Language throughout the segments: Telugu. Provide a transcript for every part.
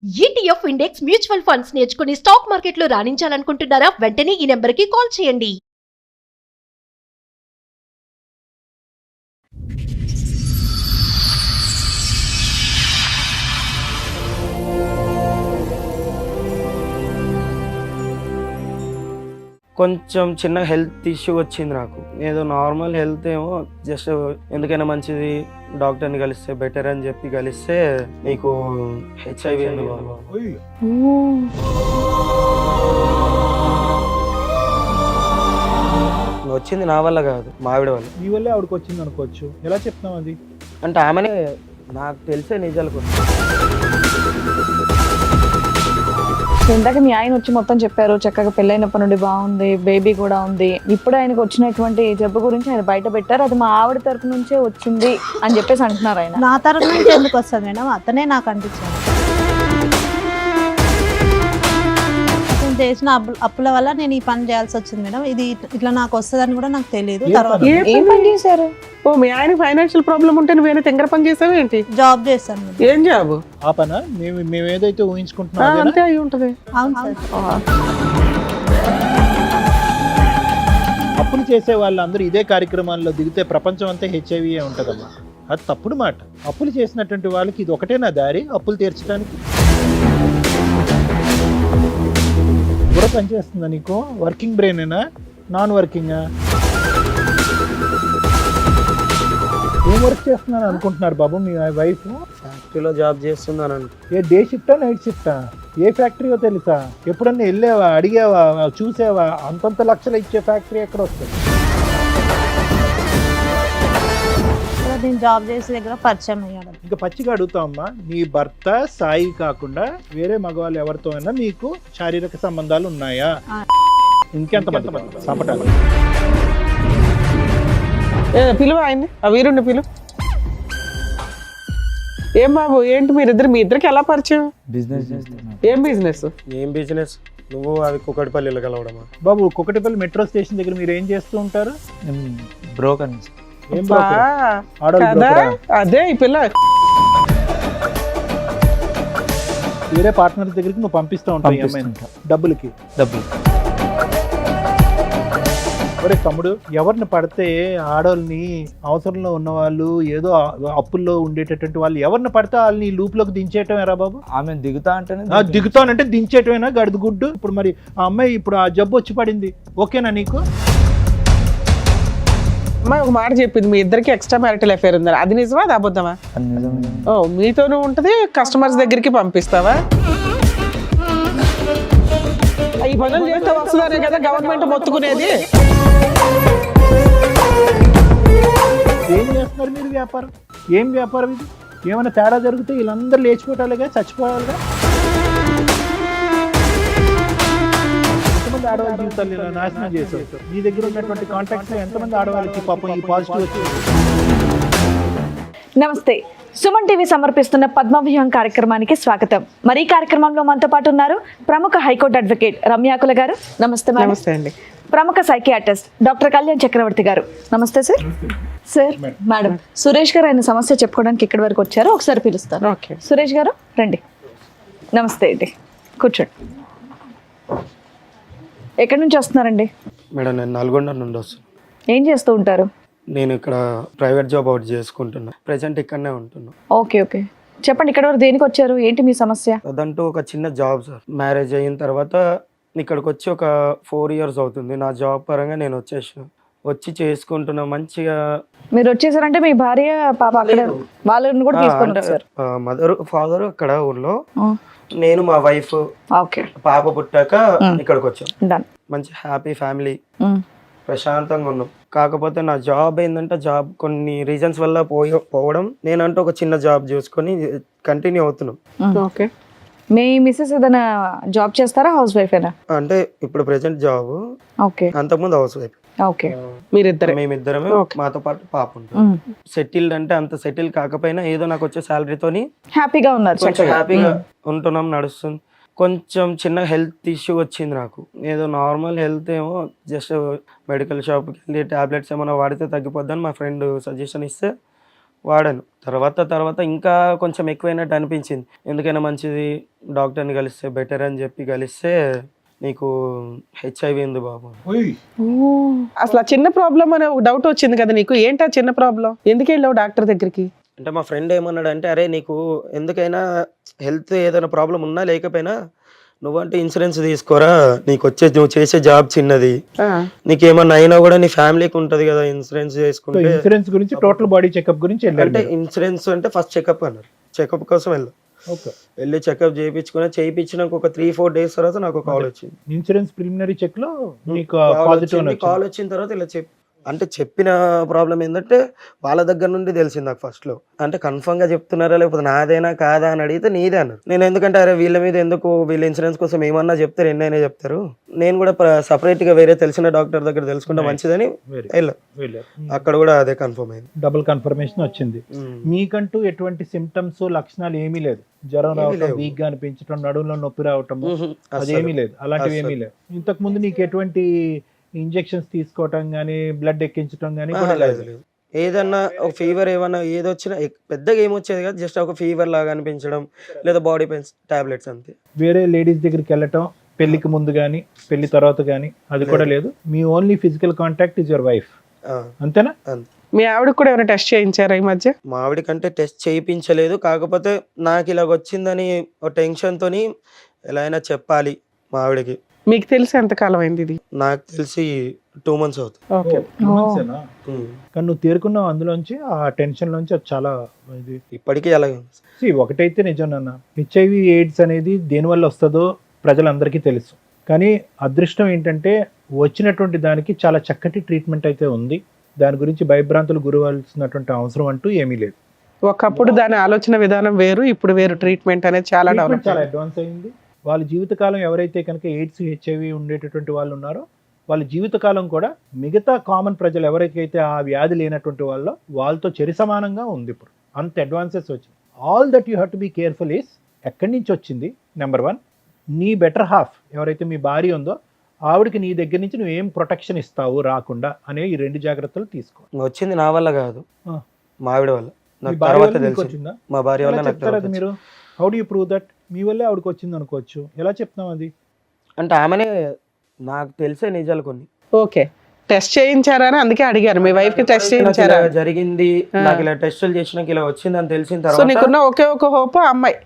ETF ఇండెక్స్ మ్యూచువల్ ఫండ్స్ నేర్చుకుని స్టాక్ మార్కెట్లో రాణించాలనుకుంటున్నారా? వెంటనే ఈ నెంబర్కి కాల్ చేయండి. కొంచెం చిన్న హెల్త్ ఇష్యూ వచ్చింది నాకు. ఏదో నార్మల్ హెల్త్ ఏమో జస్ట్ ఎందుకైనా మంచిది డాక్టర్ని కలిస్తే బెటర్ అని చెప్పి కలిస్తే నీకు హెచ్ఐవి వచ్చింది. నా వల్ల కాదు, మా ఆవిడ వల్ల. నీ వల్లే ఆవిడకి వచ్చింది అనుకోవచ్చు. ఎలా చెప్తున్నావు అది? అంటే ఆమెనే నాకు తెలిసే నిజాలు కొన్ని. ఇందాక మీ ఆయన వచ్చి మొత్తం చెప్పారు, చక్కగా పెళ్ళైనప్పటి నుండి బాగుంది, బేబీ కూడా ఉంది. ఇప్పుడు ఆయనకు వచ్చినటువంటి జబ్బు గురించి ఆయన బయట పెట్టారు, అది మా ఆవిడ తరపు నుంచే వచ్చింది అని చెప్పేసి అంటున్నారు. ఆయన నా తరపు నుంచి ఎందుకు వస్తుంది మేడం? అతనే నాకు అందించాడు. నేను చేసిన అప్పుల వల్ల నేను ఈ పని చేయాల్సి వచ్చింది మేడం. ఇది ఇట్లా నాకు వస్తుందని కూడా నాకు తెలియదు. తర్వాత ఏం పని చేశారు? ఓ మీ ఆయన ఫైనాన్షియల్ ప్రాబ్లం ఉంటే నువ్వేనా తింగర పని చేసావు ఏంటి? జాబ్ చేస్తాను మేడం. ఏం జాబ్? ఆ పనా మేము ఏదైతే ఊహించుకుంటున్నాం అంతే అయి ఉంటది. అవును సార్. అప్పులు చేసే వాళ్ళందరూ ఇదే కార్యక్రమాల్లో దిగితే ప్రపంచం అంతా హెచ్ఐవి ఉంటుందమ్మా. అది తప్పుడు మాట. అప్పులు చేసినటువంటి వాళ్ళకి ఇది ఒకటేనా దారి అప్పులు తీర్చడానికి? కూడా పనిచేస్తుందా నీకు? వర్కింగ్ బ్రెయినేనా, నాన్ వర్కింగా? ఏం వర్క్ చేస్తున్నాను అనుకుంటున్నారు బాబు మీ వైఫ్? ఫ్యాక్టరీలో జాబ్ చేస్తున్నాను. ఏ డే షిఫ్టా నైట్ షిఫ్టా? ఏ ఫ్యాక్టరీయో తెలుసా? ఎప్పుడన్నా వెళ్ళావా, అడిగావా, చూసావా? అంతంత లక్షలు ఇచ్చే ఫ్యాక్టరీ ఎక్కడ వస్తుంది? నేను జాబ్ చేసే దగ్గర పరిచయం అయ్యాడు. ఇంకా పచ్చిగా అడుగుతావమ్మా, నీ భర్త సాయి కాకుండా వేరే మగవాళ్ళు ఎవరితో అయినా నీకు శారీరక సంబంధాలు ఉన్నాయా? ఇంకెంత మంది సపటాలు? పిలువ ఆయన్ని, ఆ వీరుణ్ణి పిలువ. ఏం బాబు ఏంటి మీరిద్దరు, మీ ఇద్దరికి ఎలా పరిచయం? బిజినెస్. ఏం బిజినెస్? ఏం బిజినెస్? నువ్వు అవి కుకటిపల్లిలో కలవడమా? బాబు కుకటిపల్లి మెట్రో స్టేషన్ దగ్గర మీరు ఏం చేస్తూ ఉంటారు? బ్రోకర్. ఏం బ్రోకర్? ఆడవాళ్ళు బ్రోకరా? అదే ఈ పిల్ల వేరే పార్ట్నర్ దగ్గరికి నువ్వు పంపిస్తూ ఉంటావు డబ్బులకి. ఒరే తమ్ముడు, ఎవరిని పడితే ఆడవాళ్ళని, అవసరంలో ఉన్న వాళ్ళు, ఏదో అప్పుల్లో ఉండేటటువంటి వాళ్ళు ఎవరిని పడితే వాళ్ళని లూప్లోకి దించేయటమేరా బాబు? ఆమె దిగుతా అంటేనే దిగుతానంటే దించేయటమేనా గడుదు గుడ్డు? ఇప్పుడు మరి ఆ అమ్మాయి ఇప్పుడు ఆ జబ్బు వచ్చి పడింది, ఓకేనా నీకు? అమ్మాయి ఒక మాట చెప్పింది, మీ ఇద్దరికి ఎక్స్ట్రా మ్యారిటల్ అఫేర్ ఉందని. అది నిజమా, అది అబద్ధమా? ఓ మీతోనూ ఉంటది, కస్టమర్స్ దగ్గరికి పంపిస్తావా? ఈ పనులు చేస్తే వస్తుందనే కదా గవర్నమెంట్ మొత్తుకునేది. ఏం చేస్తున్నారు మీరు వ్యాపారం? ఏం వ్యాపారం ఇది? ఏమైనా తేడా జరిగితే వీళ్ళందరూ లేచిపోవటాలుగా, చచ్చిపోవాలిగా. ఎంతమంది ఆడవాళ్ళ జీవితాలు ఇలా నాశనం చేశారు? నీ దగ్గర ఉన్నటువంటి కాంటాక్ట్స్ ఎంతమంది ఆడవాళ్ళకి పాపం ఈ పాజిటివ్ వచ్చింది? నమస్తే, సుమన్ టీవీ సమర్పిస్తున్న పద్మవ్యూహం కార్యక్రమానికి స్వాగతం. మరి ఈ కార్యక్రమంలో మనతో పాటు ఉన్నారు ప్రముఖ హైకోర్టు అడ్వకేట్ రమ్యాకుల గారు. నమస్తే మేడం. నమస్తే అండి. ప్రముఖ సైకియాట్రిస్ట్ డాక్టర్ కళ్యాణ్ చక్రవర్తి గారు. నమస్తే సార్. సార్ మేడం, సురేష్ గారు ఆయన సమస్య చెప్పుకోవడానికి ఇక్కడి వరకు వచ్చారు, ఒకసారి పిలుస్తారు. ఓకే సురేష్ గారు రండి. నమస్తే అండి, కూర్చోండి. ఎక్కడి నుంచి వస్తున్నారండి? మేడం నేను నల్గొండ నుండి వస్తున్నాను. ఏం చేస్తూ ఉంటారు? నేను ఇక్కడ ప్రైవేట్ జాబ్ అవుట్ చేసుకుంటున్నా. ప్రెసెంట్ ఇక్కడనే ఉంటున్నా. ఓకే ఓకే, చెప్పండి ఇక్కడి వరకు దేనికి వచ్చారు, ఏంటి మీ సమస్య? అదంటూ ఒక చిన్న జాబ్ సార్. మ్యారేజ్ అయిన తర్వాత ఇక్కడికి వచ్చి ఒక 4 years అవుతుంది. నా జాబ్ పరంగా నేను వచ్చి చేసుకుంటున్నా మంచిగా. మీరు వచ్చేసారంటే మీ భార్య పాప అక్కడ వాళ్ళని కూడా తీసుకొని వచ్చారు? మదర్ ఫాదర్ అక్కడ ఊర్లో, నేను మా వైఫ్, ఓకే, పాప పుట్టాక ఇక్కడికి వచ్చాం. డన్. మంచి హ్యాపీ ఫ్యామిలీ, ప్రశాంతంగా ఉన్నాం. కాకపోతే నా జాబ్ ఏంటంటే జాబ్ కొన్ని రీజన్స్ వల్ల పోవడం, నేనంటూ ఒక చిన్న జాబ్ చూసుకొని కంటిన్యూ అవుతున్నాం. ఓకే, మీ మిస్సెస్ ఏదైనా జాబ్ చేస్తారా, హౌస్ వైఫ్ అయినా? అంటే ఇప్పుడు ప్రెసెంట్ జాబ్, ఓకే, అంతకుముందు హౌస్ వైఫ్. ఓకే, మీరిద్దరే? మేమిద్దరమే, మాతో పాటు పాప ఉంటుంది. సెటిల్డ్ అంటే అంత సెటిల్ కాకపోయినా ఏదో నాకు వచ్చే శాలరీతోని హ్యాపీగా ఉన్నారు, కొంచెం హ్యాపీగా ఉంటున్నాం, నడుస్తుంది. కొంచెం చిన్న హెల్త్ ఇష్యూ వచ్చింది నాకు. ఏదో నార్మల్ హెల్త్ ఏమో జస్ట్ మెడికల్ షాప్కి వెళ్ళి ట్యాబ్లెట్స్ ఏమైనా వాడితే తగ్గిపోద్దని మా ఫ్రెండ్ సజెషన్ ఇస్తే వాడాను. తర్వాత ఇంకా కొంచెం ఎక్కువైనట్టు అనిపించింది. ఎందుకైనా మంచిది డాక్టర్ని కలిస్తే బెటర్ అని చెప్పి కలిస్తే నీకు హెచ్ఐవి ఉంది బాబు. అసలు ఆ చిన్న ప్రాబ్లం అనే ఒక డౌట్ వచ్చింది కదా నీకు, ఏంటి ఆ చిన్న ప్రాబ్లం, ఎందుకు వెళ్ళావు డాక్టర్ దగ్గరికి? అంటే మా ఫ్రెండ్ ఏమన్నాడంటే, అరే నీకు ఎందుకైనా హెల్త్ ఏదైనా ప్రాబ్లం ఉన్నా లేకపోయినా నువ్వంటే ఇన్సూరెన్స్ తీసుకోరా, నువ్వు చేసే జాబ్ చిన్నది, నీకేమన్నా అయినా కూడా నీ ఫ్యామిలీకి ఉంటది కదా ఇన్సూరెన్స్ చేసుకుంటే. ఇన్సూరెన్స్ గురించి టోటల్ బాడీ చెకప్ గురించి వెళ్ళారు అంటే ఇన్సూరెన్స్ అంటే ఫస్ట్ చెకప్ అన్నారు, చెకప్ కోసం వెళ్ళాం. వెళ్ళి చెకప్ చేయించినాక ఒక 3-4 days తర్వాత నాకు కాల్ వచ్చింది. ఇన్సూరెన్స్ ప్రిలిమినరీ చెక్ లో మీకు కాల్ వచ్చిన తర్వాత ఇలా అంటే చెప్పిన ప్రాబ్లం ఏంటంటే వాళ్ళ దగ్గర నుండి తెలిసింది నాకు ఫస్ట్ లో. అంటే కన్ఫర్మ్ గా చెప్తున్నారా లేకపోతే నాదేనా కాదా అని అడిగితే నీదే అన్నారు. నేను ఎందుకంటే అరే వీళ్ళ మీద ఎందుకు, వీళ్ళ ఇన్సూరెన్స్ కోసం ఏమన్నా చెప్తారు, ఎన్నైనా చెప్తారు, నేను కూడా సపరేట్ గా వేరే తెలిసిన డాక్టర్ దగ్గర తెలుసుకుంటే మంచిదని వెళ్ళా. అక్కడ కూడా అదే కన్ఫర్మ్ అయింది, డబుల్ కన్ఫర్మేషన్ వచ్చింది. మీకంటూ ఎటువంటి సిమ్టమ్స్ లక్షణాలు ఏమీ లేదు, జ్వరం రావటం, వీక్ గా అనిపించడం, నడుములో నొప్పి రావటం అదేమీ లేదు, అలాంటివి ఏమీ లేదు. ఇంతకు ముందు నీకు ఎటువంటి ఇంజెక్షన్స్ తీసుకోవటం గానీ బ్లడ్ ఎక్కించడం గానీ కూడా లేదు? ఏదన్నా ఒక ఫీవర్ ఏమన్నా ఏదొచ్చినా పెద్దగా ఏమొచ్చేది కాదు, జస్ట్ ఒక ఫీవర్ లాగా అనిపించడం లేదా బాడీ పెయిన్స్ టాబ్లెట్స్ అంతే. వేరే లేడీస్ దగ్గరికి వెళ్ళటం పెళ్లికి ముందు గానీ పెళ్లి తర్వాత గానీ అది కూడా లేదు? మీ only physical contact is your wife, అంతేనా? మీ ఆవిడకి కూడా ఏమైనా టెస్ట్ చేయించారా ఈ మధ్య? మా ఆవిడ కంటే టెస్ట్ చేయించలేదు, కాకపోతే నాకు ఇలాగ వచ్చిందని ఒక టెన్షన్ తోని ఎలా అయినా చెప్పాలి మా ఆవిడకి. మీకు తెలిసి ఎంతకాలం అయింది ఇది? నాకు తెలిసి 2 months అవుతుంది. కానీ నువ్వు తేరుకున్నావు అందులోంచి, ఆ టెన్షన్ లోంచి. అది చాలా ఇది ఇప్పటికీ అలాగే ఉంది. ఒకటైతే నిజం నాన్న, హెచ్ఐవి ఎయిడ్స్ అనేది దేనివల్ల వస్తుందో ప్రజలందరికీ తెలుసు. కానీ అదృష్టం ఏంటంటే వచ్చినటువంటి దానికి చాలా చక్కటి ట్రీట్మెంట్ అయితే ఉంది. దాని గురించి భయభ్రాంతులు గురవలసినటువంటి అవసరం అంటూ ఏమీ లేదు. ఒకప్పుడు దాని ఆలోచన విధానం వేరు, ఇప్పుడు వేరు. ట్రీట్మెంట్ అనేది చాలా అడ్వాన్స్ అయింది. వాళ్ళ జీవితకాలం ఎవరైతే కనుక ఎయిడ్స్ హెచ్ఐవి ఉండేటటువంటి వాళ్ళు ఉన్నారో వాళ్ళ జీవితకాలం కూడా మిగతా కామన్ ప్రజలు ఎవరికైతే ఆ వ్యాధి లేనటువంటి వాళ్ళతో చెరి సమానంగా ఉంది. ఇప్పుడు అంత అడ్వాన్సెస్ వచ్చింది. All that you have to be careful is ఎక్కడి నుంచి వచ్చింది. నెంబర్ 1, నీ బెటర్ హాఫ్ ఎవరైతే మీ భార్య ఉందో ఆవిడకి నీ దగ్గర నుంచి నువ్వు ఏం ప్రొటెక్షన్ ఇస్తావు రాకుండా అనే ఈ 2 జాగ్రత్తలు తీసుకో. వచ్చింది నా వల్ల కాదు, మా ఆవిడ వల్ల. వచ్చిందా? మా భార్య వల్ల చెప్తారు అది మీరు. How do you prove that? మీ వల్లే ఆవిడకి వచ్చింది అనుకోవచ్చు, ఎలా చెప్తాం అది? అంటే ఆమెనే నాకు తెలిసే నిజాలు కొన్ని. ఓకే, టెస్ట్ చేయించారా అని అందుకే అడిగారు. మీ వైఫ్ కి టెస్ట్ చేయించారా? జరిగింది, నాకు ఇలా టెస్టులు చేసినాక ఇలా వచ్చింది అని తెలిసిన సో తర్వాత నీకున్న ఒకే ఒక హోప్ అమ్మాయి,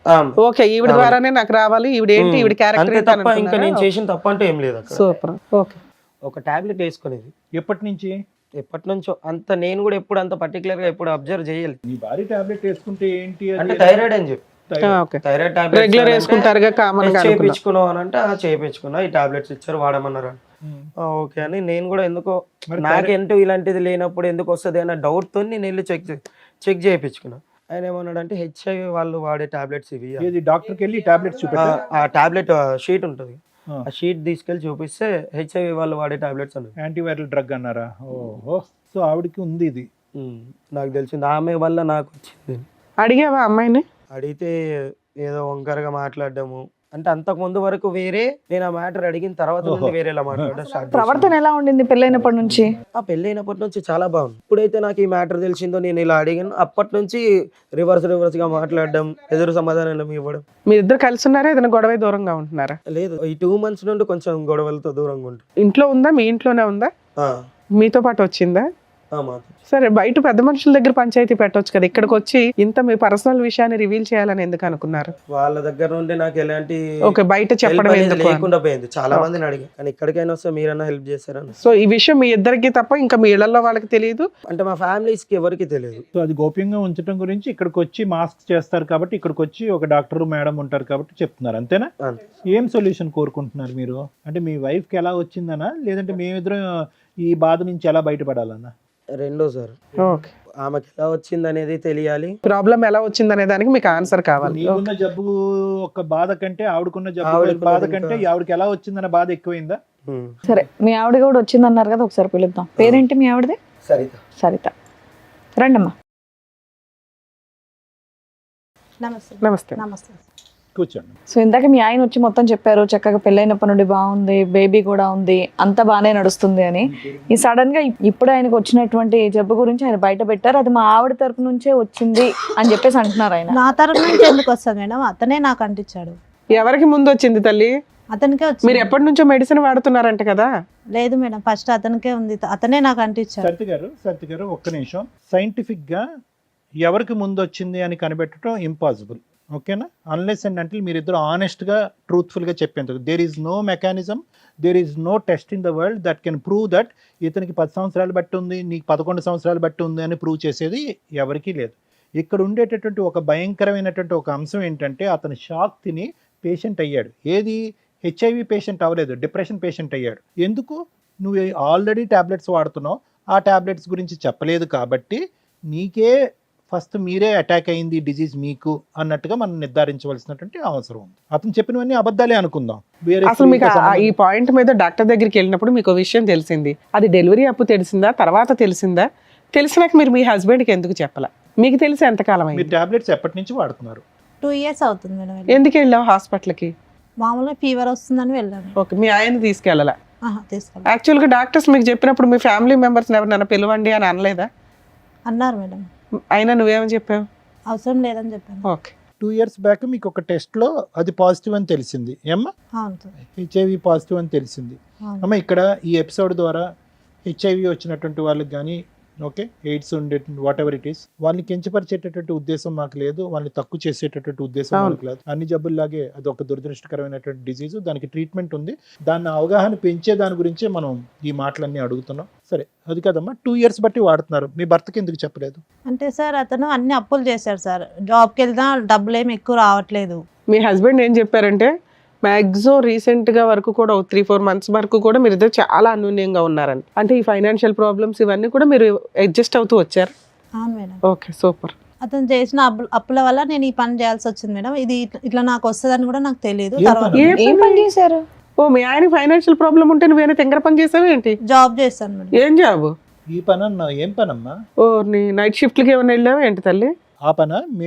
ఓకే ఈవిడ ద్వారానే నాకు రావాలి, ఈవిడ ఏంటి ఈవిడ క్యారెక్టర్ తప్ప ఇంకా నేను చేసిన తప్ప అంటే ఏం లేదు. సూపర్. ఓకే, ఒక టాబ్లెట్ వేసుకునేది. ఎప్పటి నుంచి? ఎప్పటి నుంచో. అంత నేను కూడా ఎప్పుడు అంత పర్టికులర్ గా ఎప్పుడు అబ్జర్వ్ చేయాలి. నీ భార్య టాబ్లెట్ వేసుకుంటే ఏంటి అంటే థైరాయిడ్ అని చెప్పి, థైరాయిడ్ టాబ్లెట్ రెగ్యులర్ వేసుకుంటారుగా కామన్ గా. చేయించుకున్నావు అని అంటే చేయించుకున్నా, ఈ టాబ్లెట్స్ ఇచ్చారు వాడమన్నారు. ఓకే అని నేను కూడా ఎందుకో నాకేంటో ఇలాంటిది లేనప్పుడు ఎందుకు వస్తుంది అన్న డౌట్ తో నేను వెళ్ళి చెక్ చేయించుకున్నా. ఆయన ఏమన్నాడు అంటే హెచ్ఐవి వాళ్ళు వాడే టాబ్లెట్స్ ఇవి. డాక్టర్కి వెళ్ళి టాబ్లెట్స్ చూపెట్టా, ఆ టాబ్లెట్ షీట్ ఉంటుంది, ఆ షీట్ తీసుకెళ్ళి చూపిస్తే హెచ్ఐవి వాళ్ళు వాడే టాబ్లెట్స్ అన్నారు. యాంటీవైరల్ డ్రగ్ అన్నారా? ఓహో, సో ఆవిడకి ఉంది ఇది. నాకు తెలిసింది, ఆమె వల్ల నాకు వచ్చింది. అడిగావా అమ్మాయిని? అడిగితే ఏదో వంకరగా మాట్లాడము. అంటే అంతకు ముందు వరకు వేరే, నేను ఆ మ్యాటర్ అడిగిన తర్వాత వేరేలా మాట్లాడడం స్టార్ట్. ప్రవర్తన ఎలా ఉండింది పెళ్ళైనప్పటి నుంచి? ఆ పెళ్ళైనప్పటి నుంచి చాలా బాగుంది. ఇప్పుడైతే నాకు ఈ మ్యాటర్ తెలిసిందో నేను ఇలా అడిగాను, అప్పటి నుంచి రివర్స్ గా మాట్లాడడం, ఎదురు సమాధానం ఇవ్వడం. మీ ఇద్దరు కలిసి ఉన్నారా, ఏదైనా గొడవ దూరంగా ఉంటున్నారా? లేదు, ఈ 2 months నుండి కొంచెం గొడవలతో దూరంగా ఉంటుంది. ఇంట్లో ఉందా? మీ ఇంట్లోనే ఉందా? మీతో పాటు వచ్చిందా? సరే, బయట పెద్ద మనుషుల దగ్గర పంచాయతీ పెట్టొచ్చు కదా, ఇక్కడికి వచ్చి ఇంత మీ పర్సనల్ విషయాన్ని రివీల్ చేయాలని ఎందుకు అనుకున్నారు? వాళ్ళ దగ్గర నుండి నాకు ఎలాంటి బయట చెప్పడం లేకుండా పోయింది. చాలా మందిని అడిగా, కానీ ఇక్కడికైనా వస్తే మీరన్నా హెల్ప్ చేస్తారని. సో ఈ విషయం మీ ఇద్దరికి తప్ప ఇంకా మీ ఇళ్లలో వాళ్ళకి తెలియదు? అంటే మా ఫ్యామిలీస్ కి ఎవరికి తెలియదు. సో అది గోప్యంగా ఉంచడం గురించి ఇక్కడికి వచ్చి మాస్క్ చేస్తారు కాబట్టి, ఇక్కడికి వచ్చి ఒక డాక్టర్ మేడం ఉంటారు కాబట్టి చెప్తున్నారు, అంతేనా? ఏం సొల్యూషన్ కోరుకుంటున్నారు మీరు? అంటే మీ వైఫ్ కి ఎలా వచ్చిందనా, లేదంటే మేమిద్దరం ఈ బాధ నుంచి ఎలా బయటపడాలన్నా? రెండో సార్, ఆమెకి ఎలా వచ్చింది అనేది తెలియాలి, ప్రాబ్లం ఎలా వచ్చింది అనే దానికి మీకు ఆన్సర్ కావాలి. నీకున్న జబ్బు ఒక బాధ కంటే ఆవిడకున్న జబ్బు బాధ కంటే ఆవిడకి ఎలా వచ్చిందన్న బాధ ఎక్కువైందా? సరే, మీ ఆవిడ కూడా వచ్చింది అన్నారు కదా, ఒకసారి పిలుద్దాం. పేరేంటి మీ ఆవిడది? సరిత. సరిత, రండమ్మా. నమస్తే. నమస్తే. నమస్తే. కూర్చోండి. సో ఇందాక మీ ఆయన వచ్చి మొత్తం చెప్పారు, చక్కగా పెళ్ళైనప్పటి నుండి బాగుంది, బేబీ కూడా ఉంది, అంతా బాగానే నడుస్తుంది అని. ఈ సడన్ గా ఇప్పుడు ఆయనకు వచ్చినటువంటి జబ్బు గురించి ఆయన బయట పెట్టారు, అది మా ఆవిడ తరపు నుంచే వచ్చింది అని చెప్పేసి అంటున్నారు ఆయన. నా తరపు నుంచి ఎందుకు వస్తుంది మేడం? అతనే నాకు అంటించాడు. ఎవరికి ముందు వచ్చింది తల్లి? అతనికే మీరు వచ్చింది. ఎప్పటి నుంచో మెడిసిన్ వాడుతున్నారంట కదా? లేదు మేడం, ఫస్ట్ అతనికే ఉంది, అతనే నాకు అంటించాడు. సత్య గారు ఒక్క నిమిషం. సైంటిఫిక్ గా ఎవరికి ముందు వచ్చింది అని కనిపెట్టడం ఇంపాసిబుల్, ఓకేనా? అన్లెస్ అండ్ అంటే మీరిద్దరు ఆనెస్ట్గా ట్రూత్ఫుల్గా చెప్పేందుకు. There is no mechanism, there is no test in the world that can prove that ఇతనికి 10 సంవత్సరాలు బట్టి ఉంది, నీకు 11 సంవత్సరాలు బట్టి ఉంది అని ప్రూవ్ చేసేది ఎవరికీ లేదు. ఇక్కడ ఉండేటటువంటి ఒక భయంకరమైనటువంటి ఒక అంశం ఏంటంటే అతను షాక్ తిని పేషెంట్ అయ్యాడు. ఏది? హెచ్ఐవి పేషెంట్ అవ్వలేదు, డిప్రెషన్ పేషెంట్ అయ్యాడు. ఎందుకు? నువ్వు ఆల్రెడీ ట్యాబ్లెట్స్ వాడుతున్నావు, ఆ ట్యాబ్లెట్స్ గురించి చెప్పలేదు కాబట్టి నీకే ఫస్ట్ మీరే అటాక్ అయింది డిజీజ్ మీకు అన్నట్టుగా మనం నిర్ధారించవలసినటువంటి అవసరం ఉంది. అతను చెప్పినవన్నీ అబద్ధాలే అనుకుందాం. అసలు మీకు ఈ పాయింట్ మీద డాక్టర్ దగ్గరికి వెళ్ళినప్పుడు మీకు విషయం తెలిసింది, అది డెలివరీ అప్పుడు తెలిసిందా, తర్వాత తెలిసిందా? తెలిసినాక మీరు మీ హస్బెండ్కి ఎందుకు చెప్పాల? మీకు తెలిసి ఎంతకాలం మీరు అయింది? టాబ్లెట్స్ ఎప్పటి నుంచి వాడుతున్నారు? 2 years అవుతుంది మేడం. ఎందుకు వెళ్ళావు హాస్పిటల్కి? మామూలుగా ఫీవర్ వస్తుందని వెళ్ళాను. ఓకే, మీ ఆయన తీసుకెళ్ళాల? తీసుకెళ్ళి యాక్చువల్గా డాక్టర్స్ మీకు చెప్పినప్పుడు మీ ఫ్యామిలీ మెంబర్స్ ఎవరినైనా పిలవండి అని అనలేదా? అన్నారు మేడం. అయినా నువ్వేమని చెప్పావు? అవసరం లేదని చెప్పాను. ఓకే. 2 years బ్యాక్ మీకు ఒక టెస్ట్లో అది పాజిటివ్ అని తెలిసింది ఏమ్మా? అవును సార్. హెచ్ఐవి పాజిటివ్ అని తెలిసింది. అవును. అమ్మ ఇక్కడ ఈ ఎపిసోడ్ ద్వారా హెచ్ఐవి వచ్చినటువంటి వాళ్ళకి కానీ ఓకే ఎయిడ్స్ ఉండే వాట్ ఎవర్ ఇట్ ఈస్ వాళ్ళని కించపరిచేటటువంటి ఉద్దేశం మాకు లేదు, వాళ్ళని తక్కువ చేసేటటువంటి ఉద్దేశం మాకు లేదు. అన్ని జబ్బుల్లాగే అది ఒక దురదృష్టకరమైనటువంటి డిజీజ్, దానికి ట్రీట్మెంట్ ఉంది. దాన్ని అవగాహన పెంచే దాని గురించే మనం ఈ మాటలన్నీ అడుగుతున్నాం. సరే అది కదమ్మా, 2 years బట్టి వాడుతున్నారు, మీ భర్తకి ఎందుకు చెప్పలేదు? అంటే సార్ అతను అన్ని అప్పులు చేశారు సార్, జాబ్కి వెళ్తా డబ్బులు ఏమి ఎక్కువ రావట్లేదు. మీ హస్బెండ్ ఏం చెప్పారంటే మ్యాక్సిమం రీసెంట్గా వరకు కూడా 3-4 months వరకు కూడా మీరు ఇద్దరు చాలా అన్యోన్యంగా ఉన్నారని. అంటే ఈ ఫైనాన్షియల్ ప్రాబ్లమ్స్ ఇవన్నీ కూడా మీరు అడ్జస్ట్ అవుతూ వచ్చారు. అవును మేడం. Okay, super. అతను చేసిన అప్పుల వల్ల నేను ఈ పని చేయాల్సి వచ్చింది మేడం. ఇది ఇట్లా నాకు వస్తుందని కూడా నాకు తెలియదు. ఏ తర్వాత పని? ఏం పని చేశారు? ఓ, మీ ఆయన ఫైనాన్షియల్ ప్రాబ్లం ఉంటే నువ్వేనా తెంగర పని చేసావు ఏంటి? జాబ్ చేస్తాను మేడం. ఏం జాబు? ఈ పని అన్నా ఏం పనమ్మా? ఓ, నీ నైట్ షిఫ్ట్లకి ఏమైనా వెళ్ళావా ఏంటి తల్లి? ఆ పనా?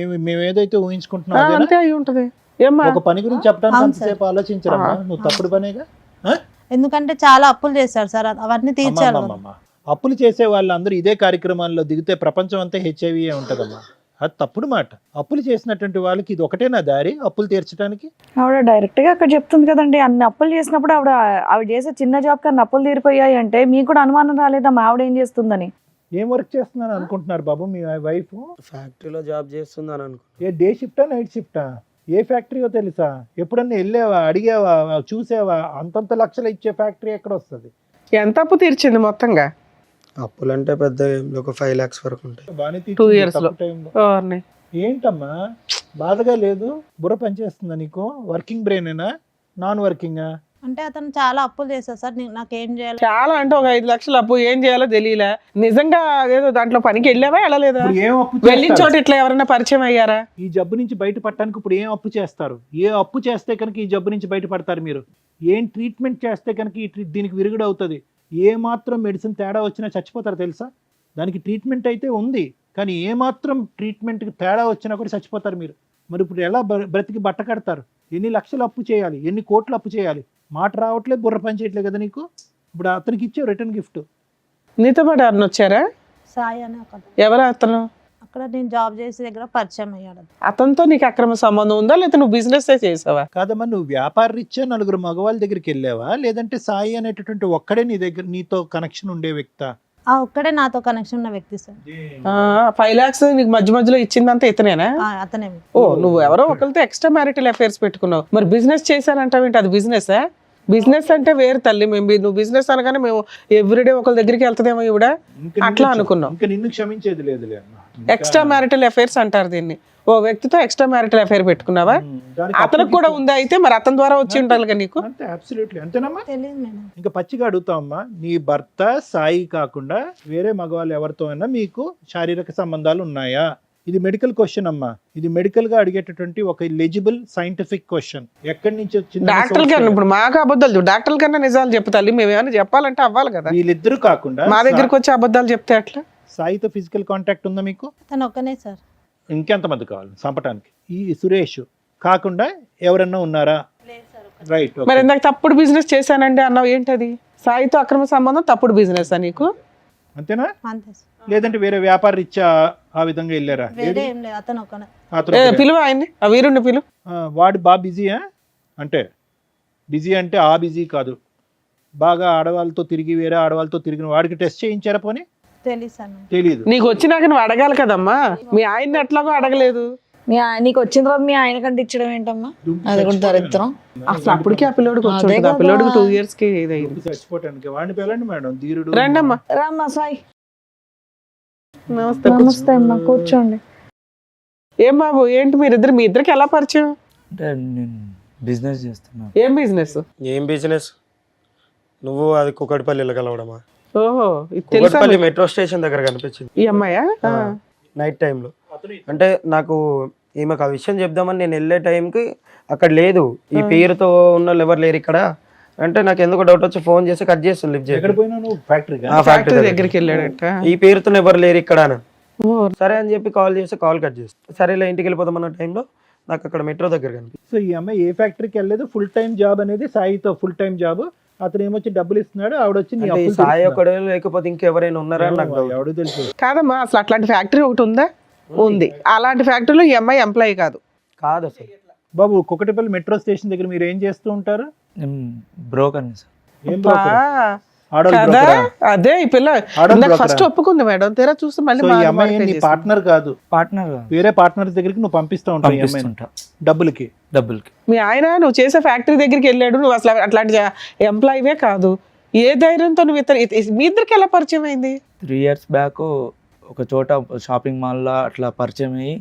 మేము ఏదైతే ఊహించుకుంటున్నాం అదేనా? అంతే అయి ఉంటది. ఏమ్మా? ఒక పని గురించి చెప్పడానికి అవును అంతసేపు ఆలోచించరమ్మా, నువ్వు తప్పుడు పనేగా. ఎందుకంటే చాలా అప్పులు చేశారు సార్, అవన్నీ తీర్చాలి కదా. అమ్మమ్మమ్మ. అప్పులు చేసే వాళ్ళందరూ ఇదే కార్యక్రమాల్లో దిగితే ప్రపంచం అంతా హెచ్ఐవి ఉంటదమ్మా. అది తప్పుడు మాట. అప్పులు చేసినటువంటి వాళ్ళకి ఇది ఒకటేనా దారి అప్పులు తీర్చడానికి? ఆవిడ డైరెక్ట్ గా అక్కడ చెప్తుంది కదండి, అన్ని అప్పులు చేసినప్పుడు ఆవిడ చేసే చిన్న జాబ్ కన్నా అప్పులు తీరిపోయాయి అంటే మీకు కూడా అనుమానం రాలేదా మా ఆవిడ ఏం చేస్తుందని? ఏం వర్క్ చేస్తున్నాను అనుకుంటున్నారు బాబు మీ వైఫ్? ఫ్యాక్టరీలో జాబ్ చేస్తుందని అనుకో. ఏ డే షిఫ్టా నైట్ షిఫ్టా? ఏ ఫ్యాక్టరీయో తెలుసా? ఎప్పుడన్నా వెళ్ళావా, అడిగావా, చూసావా? అంతంత లక్షలు ఇచ్చే ఫ్యాక్టరీ ఎక్కడ వస్తుంది? ఎంత అప్పు తీర్చింది మొత్తంగా? అప్పులు అంటే పెద్ద ఒక 5 lakhs వరకు ఉంటాయి. బాగానే 2 years లో. తక్కువ టైంలో. ఓర్ని. ఏంటమ్మా బాధగా లేదు? బుర్ర పనిచేస్తుందా నీకు? వర్కింగ్ బ్రెయినేనా నాన్ వర్కింగా? అంటే అతను చాలా అప్పులు చేశారు సార్, నాకేం చేయాలి? చాలా అంటే ఒక 5 లక్షలు అప్పు, ఏం చేయాలో తెలియలే. నిజంగా ఏదో దాంట్లో పనికి వెళ్ళావా వెళ్ళలేదా? ఇప్పుడు ఏం అప్పు వెళ్ళిన చేస్తారు? చోట ఇట్లా ఎవరైనా పరిచయం అయ్యారా? ఈ జబ్బు నుంచి బయటపడటానికి ఇప్పుడు ఏం అప్పు చేస్తారు? ఏ అప్పు చేస్తే కనుక ఈ జబ్బు నుంచి బయటపడతారు మీరు? ఏం ట్రీట్మెంట్ చేస్తే కనుక దీనికి విరుగుడు అవుతుంది? ఏ మాత్రం మెడిసిన్ తేడా వచ్చినా చచ్చిపోతారు తెలుసా? దానికి ట్రీట్మెంట్ అయితే ఉంది, కానీ ఏ మాత్రం ట్రీట్మెంట్కి తేడా వచ్చినా కూడా చచ్చిపోతారు మీరు. మరి ఇప్పుడు ఎలా బ్రతికి బట్ట కడతారు? ఎన్ని లక్షలు అప్పు చేయాలి, ఎన్ని కోట్లు అప్పు చేయాలి? మాట రావట్లేదు, బుర్ర పని చేయట్లేదు కదా నీకు. ఇప్పుడు అతనికి ఇచ్చే రిటర్న్ గిఫ్ట్. నీతో పాటు ఎవరిని వచ్చారా? సాయి అని ఒక ఎవరు అతను? అక్కడ నేను జాబ్ చేసే దగ్గర పరిచయం అయ్యాడు. అతనితో నీకు అక్రమ సంబంధం ఉందా, లేకపోతే నువ్వు బిజినెస్ చేసావా? కాదమ్మా, నువ్వు వ్యాపార రీత్యా 4 మగవాళ్ళ దగ్గరికి వెళ్ళావా, లేదంటే సాయి అనేటటువంటి ఒక్కడే నీ దగ్గర నీతో కనెక్షన్ ఉండే వ్యక్తా? ఒక్కడే నాతో కనెక్షన్ ఉన్న వ్యక్తి సార్. 5 lakhs నీకు మధ్య మధ్యలో ఇచ్చిందంతా ఇతనేనా? అతనే. ఓ, నువ్వు ఎవరో ఒకరితో ఎక్స్ట్రా మ్యారిటల్ అఫైర్స్ పెట్టుకున్నావు. మరి బిజినెస్ చేశానంటావేంటి? అది బిజినెస్? బిజినెస్ అంటే వేరు తల్లి. నువ్వు బిజినెస్ అనగానే మేము ఎవ్రీడే ఒకరి దగ్గరికి వెళ్తుందేమో ఇవిడ అట్లా అనుకున్నాం. ఇంకా నిన్ను క్షమించేది లేదులే అమ్మా. ఎక్స్ట్రా మ్యారిటల్ అఫైర్స్ అంటారు దీన్ని. ఓ వ్యక్తితో ఎక్స్ట్రా మ్యారిటల్ అఫైర్ పెట్టుకున్నావా? అతనికి కూడా ఉందా? అయితే మరి అతని ద్వారా వచ్చి ఉండాలి కదా నీకు. అంతే, అబ్సల్యూట్లీ అంతేనమ్మా. తెలియదు మేడం. ఇంకా పచ్చిగా అడుగుతామమ్మా, నీ భర్త సాయి కాకుండా వేరే మగవాళ్ళు ఎవరితో అయినా మీకు శారీరక సంబంధాలు ఉన్నాయా? ఇది మెడికల్ క్వశ్చన్ అమ్మా. ఇది మెడికల్ గా అడిగేటటువంటి ఒక ఎలిజిబుల్ సైంటిఫిక్ క్వశ్చన్. ఎక్కడి నుంచి వచ్చింది? డాక్టర్ కన్నా ఇప్పుడు మాకు అబద్ధాలు, డాక్టర్ కన్నా నిజాలు చెప్తాలి. మేము ఏమైనా చెప్పాలంటే అవ్వాలి కదా. వీళ్ళిద్దరు కాకుండా మా దగ్గరకు వచ్చి అబద్ధాలు చెప్తే అట్లా? సాయితో ఫిజికల్ కాంటాక్ట్ ఉందా మీకు? తను ఒక్కనే సార్. ఇంకెంతమంది కావాలి చంపటానికి? ఈ సురేష్ కాకుండా ఎవరన్నా ఉన్నారా? రైట్. మరి ఇందాక తప్పుడు బిజినెస్ చేశానండి అన్నావు, ఏంటది? సాయితో అక్రమ సంబంధం తప్పుడు బిజినెస్ నీకు? అంతేనా? అంతే సార్. లేదంటే వేరే వ్యాపార రీత్యా ఆ విధంగా వెళ్ళారా? వేరే ఏం లేదు, అతను ఒకనే. అతను పిలువ ఆయన్ని, ఆ వీరుణ్ణి పిలువ. వాడు బాగా బిజీయా? అంటే బిజీ అంటే ఆ బిజీ కాదు, బాగా ఆడవాళ్ళతో తిరిగి వేరే ఆడవాళ్ళతో తిరిగిన వాడికి టెస్ట్ చేయించారా? పోనీ తెలియదు సార్ నాకు. తెలీదు. నీకు వచ్చినాక నువ్వు అడగాలి కదమ్మా, మీ ఆయన్ని ఎట్లాగో అడగలేదు. నీకు వచ్చిన తర్వాత మీ ఆయన కంటే ఇచ్చడం ఏంటమ్మా? అది కూడా దరిద్రం. అసలు అప్పటికి ఆ పిల్లోడికి వచ్చి ఆ పిల్లోడికి 2 years కి ఇదైంది. చచ్చిపోవటానికి వాడిని పిల్లండి మేడం, ధీరుడు. రండమ్మా. రామ్మా సాయి. నమస్తే. నమస్తే అమ్మా, కూర్చోండి. ఏం బాబు, ఏంటి మీరిద్దరు, మీ ఇద్దరికి ఎలా పరిచయం? అంటే నేను బిజినెస్ చేస్తున్నాను. ఏం బిజినెస్? ఏం బిజినెస్? నువ్వు అది కుకట్పల్లిలో కలవడమా? ఓహో, ఇది తెలుసా కుకట్పల్లి మీకు? మెట్రో స్టేషన్ దగ్గర కనిపించింది ఈ అమ్మాయా? నైట్ టైంలో. అంటే నాకు ఈమెకు ఆ విషయం చెప్దామని నేను వెళ్ళే టైంకి అక్కడ లేదు, ఈ పేరుతో ఉన్న వాళ్ళు ఎవరు లేరు ఇక్కడ అంటే నాకు ఎందుకు డౌట్ వచ్చి ఫోన్ చేసి కట్ చేస్తాను, లిఫ్ట్ ఎక్కడ చేసి పోయినా నువ్వు? ఫ్యాక్టరీగా? ఫ్యాక్టరీ దగ్గరికి వెళ్ళాడట. ఈ పేరుతో ఎవరు లేరు ఇక్కడ అని. ఓ, సరే అని చెప్పి కాల్ చేసి కాల్ కట్ చేస్తాను. సరేలే ఇంటికి వెళ్ళిపోతామన్న టైంలో నాకు అక్కడ మెట్రో దగ్గర కనిపించింది. సో ఈ అమ్మాయి ఏ ఫ్యాక్టరీకి వెళ్ళలేదు, ఫుల్ టైం జాబ్ అనేది సాయితో ఫుల్ టైం జాబ్. అతను ఏమొచ్చి డబ్బులు ఇస్తున్నాడు, ఆవిడ వచ్చి నీ అంటే ఈ అప్పులు సాయి తీరుస్తున్నాడు. ఒకడే లేకపోతే ఇంకెవరైనా ఉన్నారా అని నాకు doubt. ఎవడో తెలుసు. కాదమ్మా, అసలు అట్లాంటి ఫ్యాక్టరీ ఒకటి ఉందా? ఉంది. అలాంటి ఫ్యాక్టరీలో ఈ అమ్మాయి ఎంప్లాయీ కాదు. కాదు అసలు. బాబు, కుకటిపల్లి మెట్రో స్టేషన్ దగ్గర మీరు ఏం చేస్తూ ఉంటారు? నేను బ్రోకర్ సార్. ఏం బా, broker? ఆడోళ్ళు కదా broker ఆ? అదే ఈ పిల్ల ఆడోళ్ళు broker ఫస్ట్ ఆ? ఒప్పుకుంది మేడం, తీరా చూస్తే మళ్ళీ సో ఈ మారు అమ్మాయి మారు నీ చేసింది. పార్ట్నర్ కాదు, పార్ట్నర్ వేరే పార్ట్నర్ దగ్గరికి నువ్వు పంపిస్తూ ఉంటావు ఈ అమ్మాయిని పంపిస్తుంటా డబ్బులకి. డబ్బులకి. మీ ఆయన నువ్వు చేసే ఫ్యాక్టరీ దగ్గరికి వెళ్ళాడు, నువ్వు అసలు అట్లాంటి ఎంప్లాయీవే కాదు. ఏ ధైర్యంతో నువ్వు మీ ఇద్దరికి ఎలా పరిచయం అయింది? 3 years బ్యాక్ ఒక చోట షాపింగ్ మాల్లో అట్లా పరిచయం అయ్యి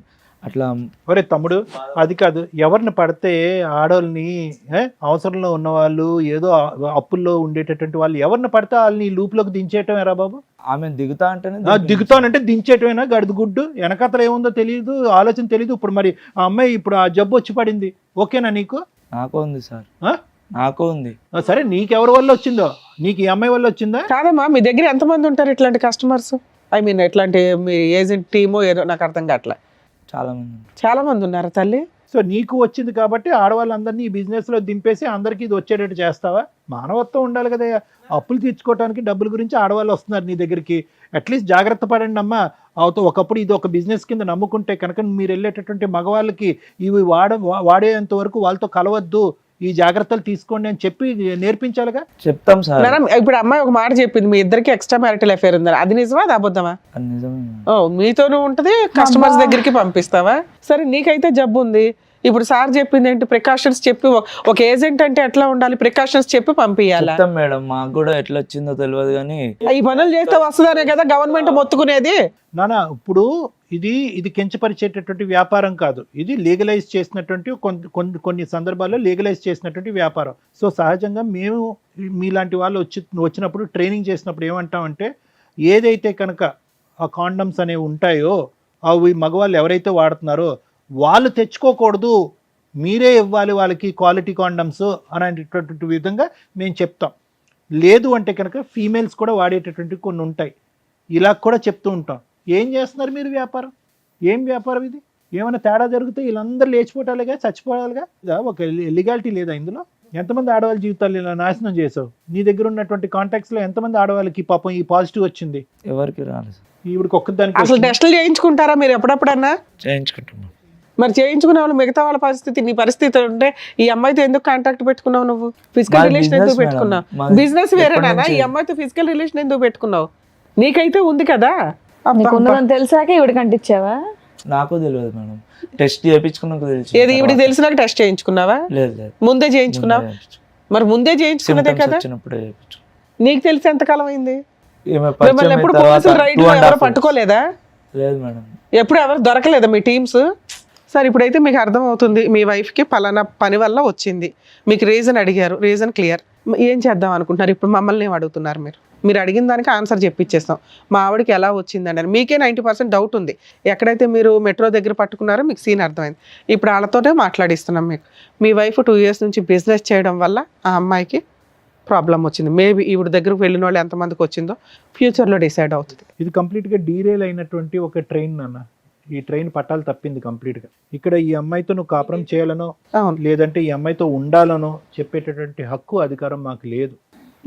అట్లా. ఒరే తమ్ముడు, అది కాదు, ఎవరిని పడితే ఆడోళ్ళని అవసరంలో ఉన్న వాళ్ళు, ఏదో అప్పుల్లో ఉండేటటువంటి వాళ్ళు ఎవరిని పడితే వాళ్ళని ఈ లూప్లోకి దించేయటం ఎరా బాబు? ఆమె దిగుతా అంటేనే దిగుతానంటే దించేయటమేనా? గడుదు గుడ్డు వెనకతలు ఏముందో తెలియదు, ఆలోచన తెలియదు. ఇప్పుడు మరి ఆ అమ్మాయి ఇప్పుడు ఆ జబ్బు వచ్చి పడింది, ఓకేనా నీకు? నాకు ఉంది సార్, ఆ? నాకు ఉంది. సరే, నీకెవరి వల్ల వచ్చిందో? నీకు ఈ అమ్మాయి వల్ల వచ్చిందా? కాదమ్మా, మీ దగ్గర ఎంతమంది ఉంటారు ఇట్లాంటి కస్టమర్స్? ఐ మీన్ ఇట్లాంటి మీ ఏజెంట్ టీమో ఏదో నాకు అర్థం కావట్లే. చాలా మంది. చాలా మంది ఉన్నారు తల్లి. సో నీకు వచ్చింది కాబట్టి ఆడవాళ్ళందరినీ ఈ బిజినెస్లో దింపేసి అందరికీ ఇది వచ్చేటట్టు చేస్తావా? మానవత్వం ఉండాలి కదా. అప్పులు తీర్చుకోవడానికి డబ్బుల గురించి ఆడవాళ్ళు వస్తున్నారు నీ దగ్గరికి. అట్లీస్ట్ జాగ్రత్త పడండి అమ్మా. అవుతో ఒకప్పుడు ఇది ఒక బిజినెస్ కింద నమ్ముకుంటే కనుక మీరు వెళ్ళేటటువంటి మగవాళ్ళకి ఇవి వాడేంత వరకు వాళ్ళతో కలవద్దు, ఈ జాగ్రత్తలు తీసుకోండి అని చెప్పి నేర్పించాలిగా. చెప్తాం సార్. మేడం, ఇప్పుడు అమ్మాయి ఒక మాట చెప్పింది, మీ ఇద్దరికి ఎక్స్ట్రా మ్యారిటల్ అఫేర్ ఉందని. అది నిజమా, అది అబద్ధమా? అది నిజమే. ఓ, మీతోనూ ఉంటది, కస్టమర్స్ దగ్గరికి పంపిస్తావా? సరే, నీకైతే జబ్బు ఉంది. ఇప్పుడు సార్ చెప్పింది ఏంటి? ప్రికాషన్స్ చెప్పి, ఒక ఏజెంట్ అంటే ఎట్లా ఉండాలి, ప్రికాషన్స్ చెప్పి పంపించాలా? చెప్తాం మేడం, మాకు కూడా ఎట్లా వచ్చిందో తెలియదు కానీ ఈ పనులు చేస్తే వస్తుందనే కదా గవర్నమెంట్ మొత్తుకునేది. నానా, ఇప్పుడు ఇది కించపరిచేటటువంటి వ్యాపారం కాదు, ఇది లీగలైజ్ చేసినటువంటి కొన్ని సందర్భాల్లో లీగలైజ్ చేసినటువంటి వ్యాపారం. సో సహజంగా మేము మీలాంటి వాళ్ళు వచ్చినప్పుడు ట్రైనింగ్ చేసినప్పుడు ఏమంటామంటే, ఏదైతే కనుక ఆ కాండమ్స్ అనేవి ఉంటాయో అవి మగవాళ్ళు ఎవరైతే వాడుతున్నారో వాళ్ళు తెచ్చుకోకూడదు, మీరే ఇవ్వాలి వాళ్ళకి క్వాలిటీ కాండమ్స్ అనేటటువంటి విధంగా మేము చెప్తాం. లేదు అంటే కనుక ఫీమేల్స్ కూడా వాడేటటువంటి కొన్ని ఉంటాయి, ఇలా కూడా చెప్తూ ఉంటాం. ఏం చేస్తున్నారు మీరు వ్యాపారం? ఏం వ్యాపారం ఇది? ఏమైనా తేడా జరిగితే వీళ్ళందరూ లేచిపోవటాలుగా, చచ్చిపోవాలిగా. ఒక లీగాలిటీ లేదా ఇందులో? ఎంతమంది ఆడవాళ్ళ జీవితాలు ఇలా నాశనం చేసావు? నీ దగ్గర ఉన్నటువంటి కాంటాక్ట్స్లో ఎంతమంది ఆడవాళ్ళకి పాపం ఈ పాజిటివ్ వచ్చింది? ఎవరికి రాలేదు. ఇప్పుడు ఒక్కదానికి అసలు టెస్టులు చేయించుకుంటారా మీరు ఎప్పుడప్పుడన్నా? చేయించుకుంటున్నాం. మరి చేయించుకునే వాళ్ళు మిగతా వాళ్ళ పరిస్థితి, నీ పరిస్థితి ఉంటే ఈ అమ్మాయితో ఎందుకు కాంటాక్ట్ పెట్టుకున్నావు? నువ్వు ఫిజికల్ మాది రిలేషన్ business ఎందుకు మేడం. పెట్టుకున్నావు? మాది బిజినెస్ వేరేనా? ఎప్పటి ఈ నుంచి? అమ్మాయితో ఫిజికల్ రిలేషన్ ఎందుకు పెట్టుకున్నావు? నీకైతే ఉంది కదా. నీకు ఉన్నదని తెలిసాక ఈవిడికి అంటించావా? నాకు తెలియదు మేడం, టెస్ట్ చేయించుకున్నాక తెలిసి. ఏది ఈవిడికి తెలిసినాక టెస్ట్ చేయించుకున్నావా? లేదు లేదు, ముందే చేయించుకున్నావా? మరి ముందే చేయించుకున్నదే Symptoms కదా. వచ్చినప్పుడే చేయించు. నీకు తెలిసి ఎంతకాలం అయింది? ఈమె మిమ్మల్ని పరిచయం ఎప్పుడు అయిన తర్వాత పోలీసులు రైడ్ 2.5 ఎవరు years. పట్టుకోలేదా? లేదు మేడం. ఎప్పుడు ఎవరు దొరకలేదా మీ టీమ్స్? సరే, ఇప్పుడైతే మీకు అర్థమవుతుంది మీ వైఫ్కి పలానా పని వల్ల వచ్చింది, మీకు రీజన్ అడిగారు, రీజన్ క్లియర్. ఏం చేద్దాం అనుకుంటున్నారు? ఇప్పుడు మమ్మల్ని ఏం అడుగుతున్నారు? మీరు అడిగిన దానికి ఆన్సర్ చెప్పించేస్తాం. మా ఆవిడకి ఎలా వచ్చిందండి అని మీకే 90% డౌట్ ఉంది. ఎక్కడైతే మీరు మెట్రో దగ్గర పట్టుకున్నారో మీకు సీన్ అర్థమైంది. ఇప్పుడు వాళ్ళతోనే మాట్లాడిస్తున్నాం. మీ వైఫ్ 2 years నుంచి బిజినెస్ చేయడం వల్ల ఆ అమ్మాయికి ప్రాబ్లం వచ్చింది. మేబీ ఈవిడ దగ్గరకు వెళ్ళిన వాళ్ళు ఎంతమందికి వచ్చిందో ఫ్యూచర్లో డిసైడ్ అవుతుంది. ఇది కంప్లీట్గా డీరేల్ అయినటువంటి ఒక ట్రైన్ నాన్న. ఈ ట్రైన్ పట్టాలు తప్పింది కంప్లీట్గా. ఇక్కడ ఈ అమ్మాయితో నువ్వు కాపురం చేయాలనో అవును, లేదంటే ఈ అమ్మాయితో ఉండాలనో చెప్పేటటువంటి హక్కు అధికారం మాకు లేదు.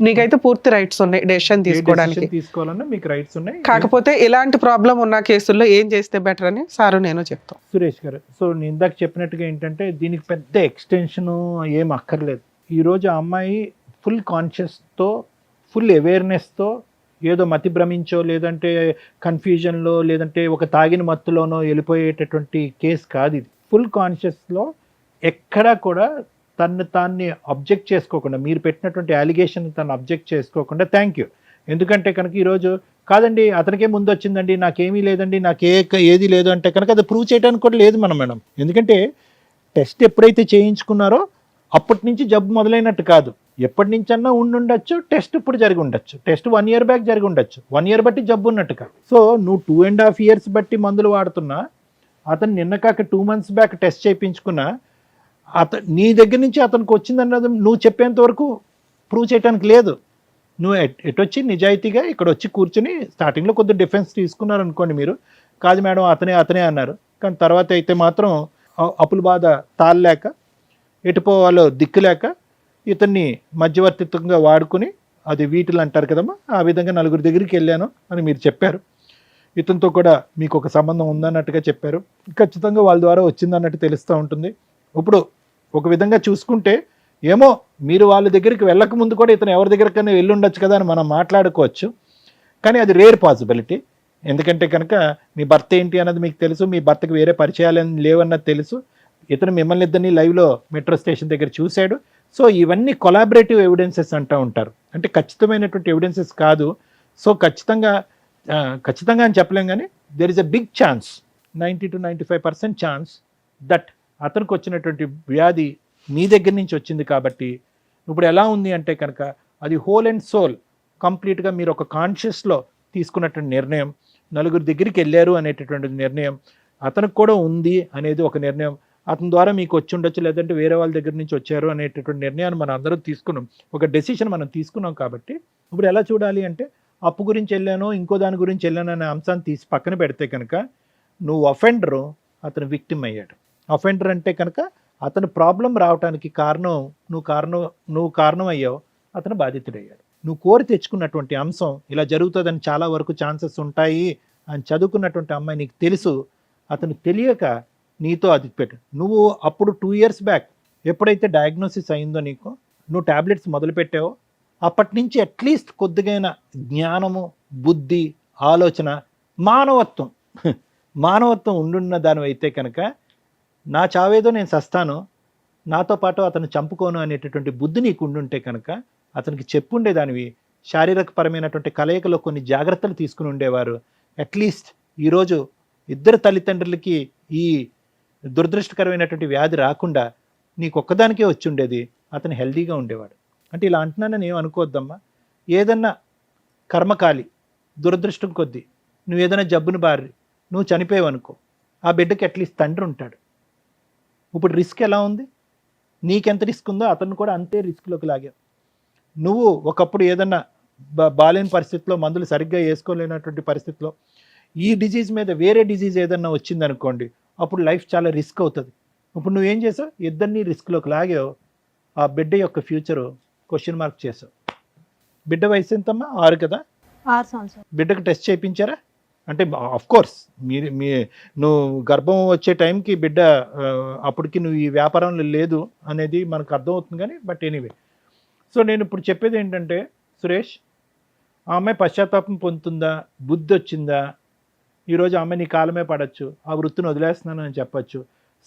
నీకైతే పూర్తి రైట్స్ ఉన్నాయి డెసిషన్ ఏ తీసుకోవడానికి. decision తీసుకోవాలన్నా మీకు రైట్స్ ఉన్నాయి. కాకపోతే ఇలాంటి ప్రాబ్లం ఉన్న కేసుల్లో ఏం చేస్తే బెటర్ అని సారు నేను చెప్తాం. సురేష్ గారు, సో నేను ఇందాక చెప్పినట్టుగా ఏంటంటే దీనికి పెద్ద ఎక్స్టెన్షన్ ఏం అక్కర్లేదు. ఈరోజు ఆ అమ్మాయి ఫుల్ కాన్షియస్తో, ఫుల్ అవేర్నెస్తో, ఏదో మతి భ్రమించో లేదంటే కన్ఫ్యూజన్లో లేదంటే ఒక తాగిన మత్తులోనో వెళ్ళిపోయేటటువంటి కేసు కాదు ఇది. ఫుల్ కాన్షియస్లో ఎక్కడా కూడా తాన్ని అబ్జెక్ట్ చేసుకోకుండా, మీరు పెట్టినటువంటి అలిగేషన్ తను అబ్జెక్ట్ చేసుకోకుండా థ్యాంక్ యూ. ఎందుకంటే కనుక ఈరోజు కాదండి అతనికే ముందు వచ్చిందండి, నాకేమీ లేదండి, ఏది లేదు అంటే కనుక అది ప్రూవ్ చేయడానికి కూడా లేదు మేడం. ఎందుకంటే టెస్ట్ ఎప్పుడైతే చేయించుకున్నారో అప్పటి నుంచి జబ్బు మొదలైనట్టు కాదు. ఎప్పటి నుంచన్నా ఉండుండొచ్చు, టెస్ట్ ఇప్పుడు జరిగి ఉండొచ్చు, టెస్ట్ 1 year బ్యాక్ జరిగి ఉండొచ్చు, 1 year బట్టి జబ్బు ఉన్నట్టు కాదు. సో నువ్వు 2.5 years బట్టి మందులు వాడుతున్నా, అతను నిన్న కాక 2 months బ్యాక్ టెస్ట్ చేయించుకున్నా, నీ దగ్గర నుంచి అతనికి వచ్చిందన్నది నువ్వు చెప్పేంత వరకు ప్రూవ్ చేయడానికి లేదు. నువ్వు ఎటొచ్చి నిజాయితీగా ఇక్కడ వచ్చి కూర్చుని స్టార్టింగ్లో కొద్దిగా డిఫెన్స్ తీసుకున్నారు అనుకోండి, మీరు కాదు మేడం అతనే అన్నారు. కానీ తర్వాత అయితే మాత్రం అప్పుల బాధ తాళలేక, ఎటుపోవాలో దిక్కులేక ఇతన్ని మధ్యవర్తిత్వంగా వాడుకుని, అది వీటిలు అంటారు కదమ్మా, ఆ విధంగా 4 దగ్గరికి వెళ్ళాను అని మీరు చెప్పారు. ఇతనితో కూడా మీకు ఒక సంబంధం ఉందన్నట్టుగా చెప్పారు. ఖచ్చితంగా వాళ్ళ ద్వారా వచ్చిందన్నట్టు తెలుస్తూ ఉంటుంది. ఇప్పుడు ఒక విధంగా చూసుకుంటే ఏమో మీరు వాళ్ళ దగ్గరికి వెళ్ళక ముందు కూడా ఇతను ఎవరి దగ్గరికైనా వెళ్ళి ఉండొచ్చు కదా అని మనం మాట్లాడుకోవచ్చు. కానీ అది రేర్ పాసిబిలిటీ. ఎందుకంటే కనుక మీ భర్త ఏంటి అన్నది మీకు తెలుసు, మీ భర్తకు వేరే పరిచయాలు లేవన్నది తెలుసు. ఇతను మిమ్మల్ని ఇద్దరిని లైవ్లో మెట్రో స్టేషన్ దగ్గర చూశాడు. సో ఇవన్నీ కొలాబరేటివ్ ఎవిడెన్సెస్ అంటూ ఉంటారు. అంటే ఖచ్చితమైనటువంటి ఎవిడెన్సెస్ కాదు. సో ఖచ్చితంగా అని చెప్పలేం, కానీ there is a big chance, 90 to 95% chance that అతనికి వచ్చినటువంటి వ్యాధి మీ దగ్గర నుంచి వచ్చింది. కాబట్టి ఇప్పుడు ఎలా ఉంది అంటే కనుక అది హోల్ అండ్ సోల్ కంప్లీట్గా మీరు ఒక కాన్షియస్లో తీసుకున్నటువంటి నిర్ణయం, 4 దగ్గరికి వెళ్ళారు అనేటటువంటి నిర్ణయం, అతనికి కూడా ఉంది అనేది ఒక నిర్ణయం, అతని ద్వారా మీకు వచ్చి ఉండొచ్చు లేదంటే వేరే వాళ్ళ దగ్గర నుంచి వచ్చారు అనేటటువంటి నిర్ణయాన్ని మనం అందరం తీసుకున్నాం, ఒక డెసిషన్ మనం తీసుకున్నాం. కాబట్టి ఇప్పుడు ఎలా చూడాలి అంటే అప్పు గురించి వెళ్ళానో ఇంకో దాని గురించి వెళ్ళాను అనే అంశాన్ని తీసి పక్కన పెడితే కనుక నువ్వు అఫెండరు, అతను విక్టిమ్ అయ్యాడు. అఫెండర్ అంటే కనుక అతను ప్రాబ్లం రావడానికి నువ్వు కారణం అయ్యావు, అతను బాధితుడయ్యాడు. నువ్వు కోరి తెచ్చుకున్నటువంటి అంశం ఇలా జరుగుతుందని చాలా వరకు ఛాన్సెస్ ఉంటాయి అని చదువుకున్నటువంటి అమ్మాయి నీకు తెలుసు, అతను తెలియక నీతో అది పెట్టు. నువ్వు అప్పుడు 2 years బ్యాక్ ఎప్పుడైతే డయాగ్నోసిస్ అయిందో నీకు, నువ్వు ట్యాబ్లెట్స్ మొదలుపెట్టావో అప్పటి నుంచి అట్లీస్ట్ కొద్దిగైన జ్ఞానము, బుద్ధి, ఆలోచన, మానవత్వం ఉండున్న దానివైతే కనుక నా చావేదో నేను సస్తాను, నాతో పాటు అతను చంపుకోను అనేటటువంటి బుద్ధి నీకు ఉండుంటే కనుక అతనికి చెప్పుండేదానివి. శారీరకపరమైనటువంటి కలయికలో కొన్ని జాగ్రత్తలు తీసుకుని ఉండేవారు. అట్లీస్ట్ ఈరోజు ఇద్దరు తల్లిదండ్రులకి ఈ దురదృష్టకరమైనటువంటి వ్యాధి రాకుండా నీకు ఒక్కదానికే వచ్చి ఉండేది, అతను హెల్దీగా ఉండేవాడు. అంటే ఇలా అంటున్నానని ఏం అనుకోవద్దమ్మా. ఏదన్నా కర్మకాలి దురదృష్టం కొద్దీ నువ్వు ఏదైనా జబ్బును బారి నువ్వు చనిపోయావనుకో, ఆ బిడ్డకి అట్లీస్ట్ తండ్రి ఉంటాడు. ఇప్పుడు రిస్క్ ఎలా ఉంది, నీకెంత రిస్క్ ఉందో అతను కూడా అంతే రిస్క్లోకి లాగావు. నువ్వు ఒకప్పుడు ఏదన్నా బాలేని పరిస్థితిలో, మందులు సరిగ్గా వేసుకోలేనటువంటి పరిస్థితిలో ఈ డిజీజ్ మీద వేరే డిజీజ్ ఏదన్నా వచ్చిందనుకోండి, అప్పుడు లైఫ్ చాలా రిస్క్ అవుతుంది. ఇప్పుడు నువ్వేం చేసావు, ఇద్దరిని రిస్క్లోకి లాగావు. ఆ బిడ్డ యొక్క ఫ్యూచరు క్వశ్చన్ మార్క్ చేసావు. బిడ్డ వయసు ఎంతమ్మా? 6 కదా? 6 సంవత్సరాలు. బిడ్డకు టెస్ట్ చేయించారా? అంటే ఆఫ్ కోర్స్ నువ్వు గర్భం వచ్చే టైంకి బిడ్డ అప్పటికి నువ్వు ఈ వ్యాపారంలో లేదు అనేది మనకు అర్థమవుతుంది. కానీ బట్ ఎనీవే, సో నేను ఇప్పుడు చెప్పేది ఏంటంటే సురేష్, ఆ అమ్మాయి పశ్చాత్తాపం పొందుతుందా, బుద్ధి వచ్చిందా, ఈరోజు ఆ అమ్మాయి నీ కాలమే పడవచ్చు, ఆ వృత్తిని వదిలేస్తున్నాను అని చెప్పచ్చు.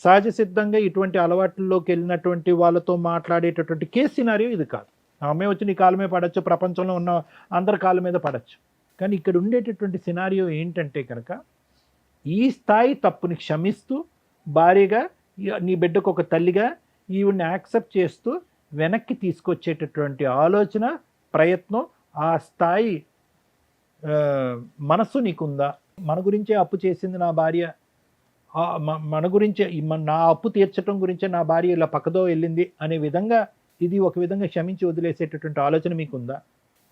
సహజ సిద్ధంగా ఇటువంటి అలవాట్లలోకి వెళ్ళినటువంటి వాళ్ళతో మాట్లాడేటటువంటి కేసు సినారియో ఇది కాదు. ఆ అమ్మాయి వచ్చి నీ కాలమే పడవచ్చు, ప్రపంచంలో ఉన్న అందరి కాళ్ళ మీద పడవచ్చు. కానీ ఇక్కడ ఉండేటటువంటి సినారియో ఏంటంటే కనుక ఈ స్థాయి తప్పుని క్షమిస్తూ భార్యగా, నీ బిడ్డకు ఒక తల్లిగా ఈవిడ్ని యాక్సెప్ట్ చేస్తూ వెనక్కి తీసుకొచ్చేటటువంటి ఆలోచన, ప్రయత్నం, ఆ స్థాయి మనస్సు నీకుందా? మన గురించే అప్పు చేసింది నా భార్య, మన గురించే నా అప్పు తీర్చడం గురించే నా భార్య ఇలా పక్కదో వెళ్ళింది అనే విధంగా ఇది ఒక విధంగా క్షమించి వదిలేసేటటువంటి ఆలోచన మీకుందా?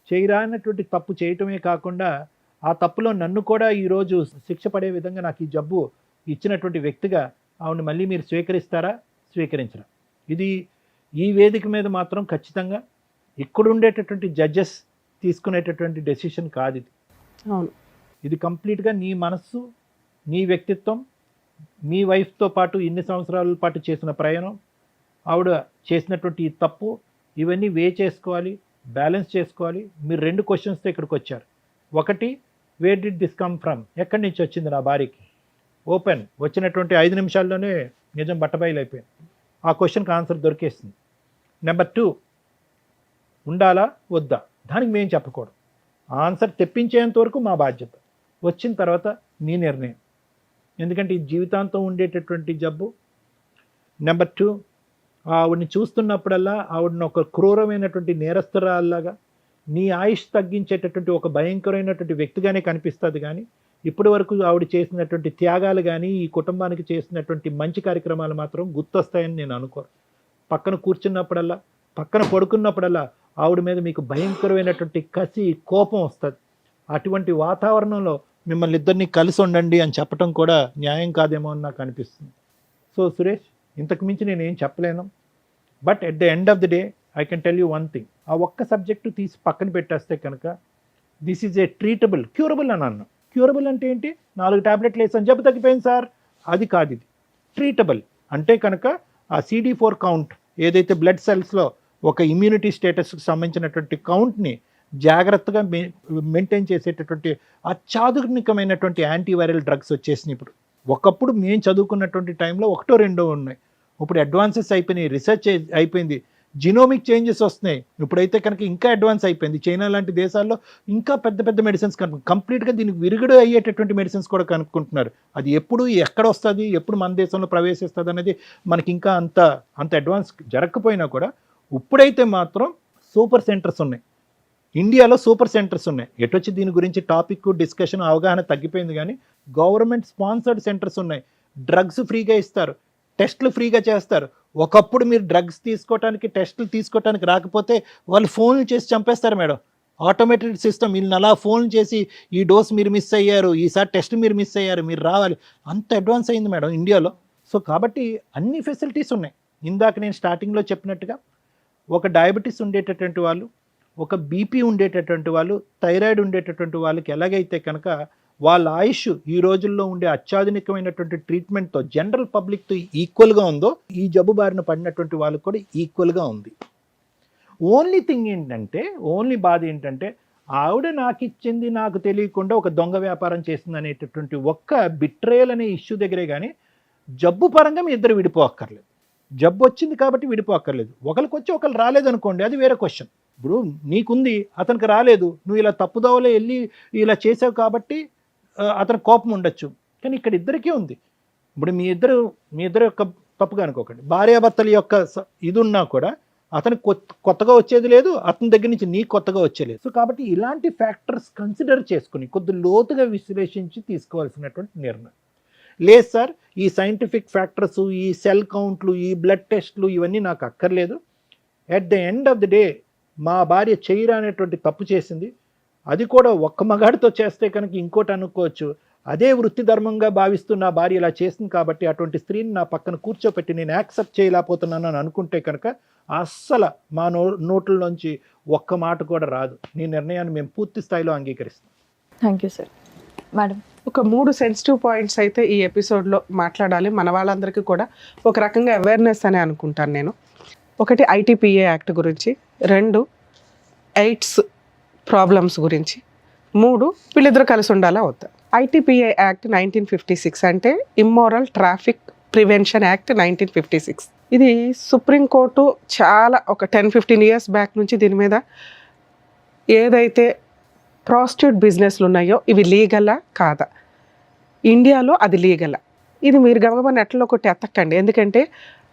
చేయరానటువంటి తప్పు చేయటమే కాకుండా ఆ తప్పులో నన్ను కూడా ఈరోజు శిక్ష పడే విధంగా నాకు ఈ జబ్బు ఇచ్చినటువంటి వ్యక్తిగా ఆవిడని మళ్ళీ మీరు స్వీకరిస్తారా, స్వీకరించరా? ఇది ఈ వేదిక మీద మాత్రం ఖచ్చితంగా ఇక్కడ ఉండేటటువంటి జడ్జెస్ తీసుకునేటటువంటి డెసిషన్ కాదు ఇది. అవును. ఇది కంప్లీట్గా నీ మనస్సు, నీ వ్యక్తిత్వం, మీ వైఫ్తో పాటు ఇన్ని సంవత్సరాల పాటు చేసిన ప్రయాణం, ఆవిడ చేసినటువంటి ఈ తప్పు, ఇవన్నీ చేసుకోవాలి, బ్యాలెన్స్ చేసుకోవాలి. మీరు 2 క్వశ్చన్స్తో ఇక్కడికి వచ్చారు. ఒకటి, where did this come from, ఎక్కడి నుంచి వచ్చింది నా భార్యకి? ఓపెన్, వచ్చినటువంటి 5 నిమిషాల్లోనే నిజం బట్టబయలైపోయింది. ఆ క్వశ్చన్కి ఆన్సర్ దొరికేస్తుంది. నెంబర్ 2, ఉండాలా వద్దా, దానికి మేము చెప్పకూడదు. ఆన్సర్ తెప్పించేంత వరకు మా బాధ్యత, వచ్చిన తర్వాత మీ నిర్ణయం. ఎందుకంటే ఇది జీవితాంతం ఉండేటటువంటి జబ్బు. నెంబర్ 2, ఆవిడని చూస్తున్నప్పుడల్లా ఆవిడని ఒక క్రూరమైనటువంటి నేరస్తురాల్లాగా, నీ ఆయుష్ తగ్గించేటటువంటి ఒక భయంకరమైనటువంటి వ్యక్తిగానే కనిపిస్తుంది. కానీ ఇప్పటి వరకు ఆవిడ చేసినటువంటి త్యాగాలు కానీ, ఈ కుటుంబానికి చేసినటువంటి మంచి కార్యక్రమాలు మాత్రం గుర్తొస్తాయని నేను అనుకోను. పక్కన కూర్చున్నప్పుడల్లా, పక్కన పడుకున్నప్పుడల్లా ఆవిడ మీద మీకు భయంకరమైనటువంటి కసి, కోపం వస్తుంది. అటువంటి వాతావరణంలో మిమ్మల్ని ఇద్దరిని కలిసి ఉండండి అని చెప్పడం కూడా న్యాయం కాదేమో అని నాకు అనిపిస్తుంది. సో సురేష్, ఇంతకు మించి నేనేం చెప్పలేను. But at the end of the day I can tell you one thing. ఆ ఒక్క సబ్జెక్టు తీసి పక్కన పెట్టేస్తే కనుక this is a treatable, curable అని అన్నాను. క్యూరబుల్ అంటే ఏంటి? 4 టాబ్లెట్లు వేసాను జబ్బు తగ్గిపోయింది సార్, అది కాదు. ఇది ట్రీటబుల్ అంటే కనుక ఆ CD4 కౌంట్ ఏదైతే బ్లడ్ సెల్స్లో ఒక ఇమ్యూనిటీ స్టేటస్కి సంబంధించినటువంటి కౌంట్ని జాగ్రత్తగా మెయింటైన్ చేసేటటువంటి అత్యాధునికమైనటువంటి యాంటీవైరల్ డ్రగ్స్ వచ్చేసినాయి ఇప్పుడు. ఒకప్పుడు మేము చదువుకున్నటువంటి టైంలో 1, 2 ఉన్నాయి. ఇప్పుడు అడ్వాన్సెస్ అయిపోయినాయి, రీసెర్చ్ అయిపోయింది, జినోమిక్ చేంజెస్ వస్తున్నాయి. ఇప్పుడైతే కనుక ఇంకా అడ్వాన్స్ అయిపోయింది. చైనా లాంటి దేశాల్లో ఇంకా పెద్ద పెద్ద మెడిసిన్స్ కంప్లీట్గా దీనికి విరుగుడు అయ్యేటటువంటి మెడిసిన్స్ కూడా కనుక్కుంటున్నారు. అది ఎప్పుడు ఎక్కడ వస్తుంది, ఎప్పుడు మన దేశంలో ప్రవేశిస్తుంది అనేది మనకి ఇంకా అంత అడ్వాన్స్ జరగకపోయినా కూడా ఇప్పుడైతే మాత్రం సూపర్ సెంటర్స్ ఉన్నాయి. ఇండియాలో సూపర్ సెంటర్స్ ఉన్నాయి. ఎటొచ్చి దీని గురించి టాపిక్ డిస్కషన్ అవగాహన తగ్గిపోయింది. కానీ గవర్నమెంట్ స్పాన్సర్డ్ సెంటర్స్ ఉన్నాయి. డ్రగ్స్ ఫ్రీగా ఇస్తారు, టెస్టులు ఫ్రీగా చేస్తారు. ఒకప్పుడు మీరు డ్రగ్స్ తీసుకోవడానికి, టెస్టులు తీసుకోవడానికి రాకపోతే వాళ్ళు ఫోన్లు చేసి చంపేస్తారు మేడం. ఆటోమేటెడ్ సిస్టమ్, వీళ్ళని అలా ఫోన్ చేసి ఈ డోస్ మీరు మిస్ అయ్యారు, ఈసారి టెస్ట్ మీరు మిస్ అయ్యారు, మీరు రావాలి, అంత అడ్వాన్స్ అయింది మేడం ఇండియాలో. సో కాబట్టి అన్ని ఫెసిలిటీస్ ఉన్నాయి. ఇందాక నేను స్టార్టింగ్లో చెప్పినట్టుగా ఒక డయాబెటీస్ ఉండేటటువంటి వాళ్ళు, ఒక బీపీ ఉండేటటువంటి వాళ్ళు, థైరాయిడ్ ఉండేటటువంటి వాళ్ళకి ఎలాగైతే కనుక వాళ్ళ ఆయుష్ ఈ రోజుల్లో ఉండే అత్యాధునికమైనటువంటి ట్రీట్మెంట్తో జనరల్ పబ్లిక్తో ఈక్వల్గా ఉందో, ఈ జబ్బు బారిన పడినటువంటి వాళ్ళకి కూడా ఈక్వల్గా ఉంది. ఓన్లీ థింగ్ ఏంటంటే, ఓన్లీ బాధ ఏంటంటే, ఆవిడ నాకు ఇచ్చింది నాకు తెలియకుండా ఒక దొంగ వ్యాపారం చేసింది అనేటటువంటి ఒక్క బిట్రేయల్ అనే ఇష్యూ దగ్గరే. కానీ జబ్బు పరంగా మీ ఇద్దరు విడిపోక్కర్లేదు. జబ్బు వచ్చింది కాబట్టి విడిపోక్కర్లేదు. ఒకరికి వచ్చి ఒకరు రాలేదు అనుకోండి, అది వేరే క్వశ్చన్. ఇప్పుడు నీకుంది, అతనికి రాలేదు, నువ్వు ఇలా తప్పుదోవలో వెళ్ళి ఇలా చేసావు కాబట్టి అతని కోపం ఉండొచ్చు. కానీ ఇక్కడ ఇద్దరికీ ఉంది. ఇప్పుడు మీ ఇద్దరు యొక్క తప్పుగా అనుకోకండి. భార్యాభర్తల యొక్క ఇది ఉన్నా కూడా అతనికి కొత్తగా వచ్చేది లేదు, అతని దగ్గర నుంచి నీకు కొత్తగా వచ్చేలేదు. సో కాబట్టి ఇలాంటి ఫ్యాక్టర్స్ కన్సిడర్ చేసుకుని కొద్ది లోతుగా విశ్లేషించి తీసుకోవాల్సినటువంటి నిర్ణయం. లేదు సార్, ఈ సైంటిఫిక్ ఫ్యాక్టర్స్, ఈ సెల్ కౌంట్లు, ఈ బ్లడ్ టెస్ట్లు ఇవన్నీ నాకు అక్కర్లేదు. At the end of the day మా భార్య చేయరా అనేటువంటి తప్పు చేసింది. అది కూడా ఒక్క మగాడితో చేస్తే కనుక ఇంకోటి అనుకోవచ్చు. అదే వృత్తి ధర్మంగా భావిస్తూ నా భార్య ఇలా చేసింది కాబట్టి అటువంటి స్త్రీని నా పక్కన కూర్చోపెట్టి నేను యాక్సెప్ట్ చేయలేకపోతున్నాను అని అనుకుంటే కనుక అస్సలు మా నోట్లలోంచి ఒక్క మాట కూడా రాదు. నీ నిర్ణయాన్ని మేము పూర్తి స్థాయిలో అంగీకరిస్తాం. Thank you sir. మేడం, ఒక 3 సెన్సిటివ్ పాయింట్స్ అయితే ఈ ఎపిసోడ్లో మాట్లాడాలి. మన వాళ్ళందరికీ కూడా ఒక రకంగా అవేర్నెస్ అని అనుకుంటాను నేను. ఒకటి ITPA యాక్ట్ గురించి, 2 ఎయిడ్స్ ప్రాబ్లమ్స్ గురించి, 3 వీళ్ళిద్దరు కలిసి ఉండాలా వద్దా. ITPA యాక్ట్ 1956 అంటే ఇమ్మోరల్ ట్రాఫిక్ ప్రివెన్షన్ యాక్ట్ 1956. ఇది సుప్రీంకోర్టు చాలా ఒక 10-15 ఇయర్స్ బ్యాక్ నుంచి దీని మీద ఏదైతే ప్రాస్టిట్యూట్ బిజినెస్లు ఉన్నాయో ఇవి లీగలా కాదా, ఇండియాలో అది లీగలా, ఇది మీరు గమగమ నెట్లో కొట్టి ఎత్తకండి. ఎందుకంటే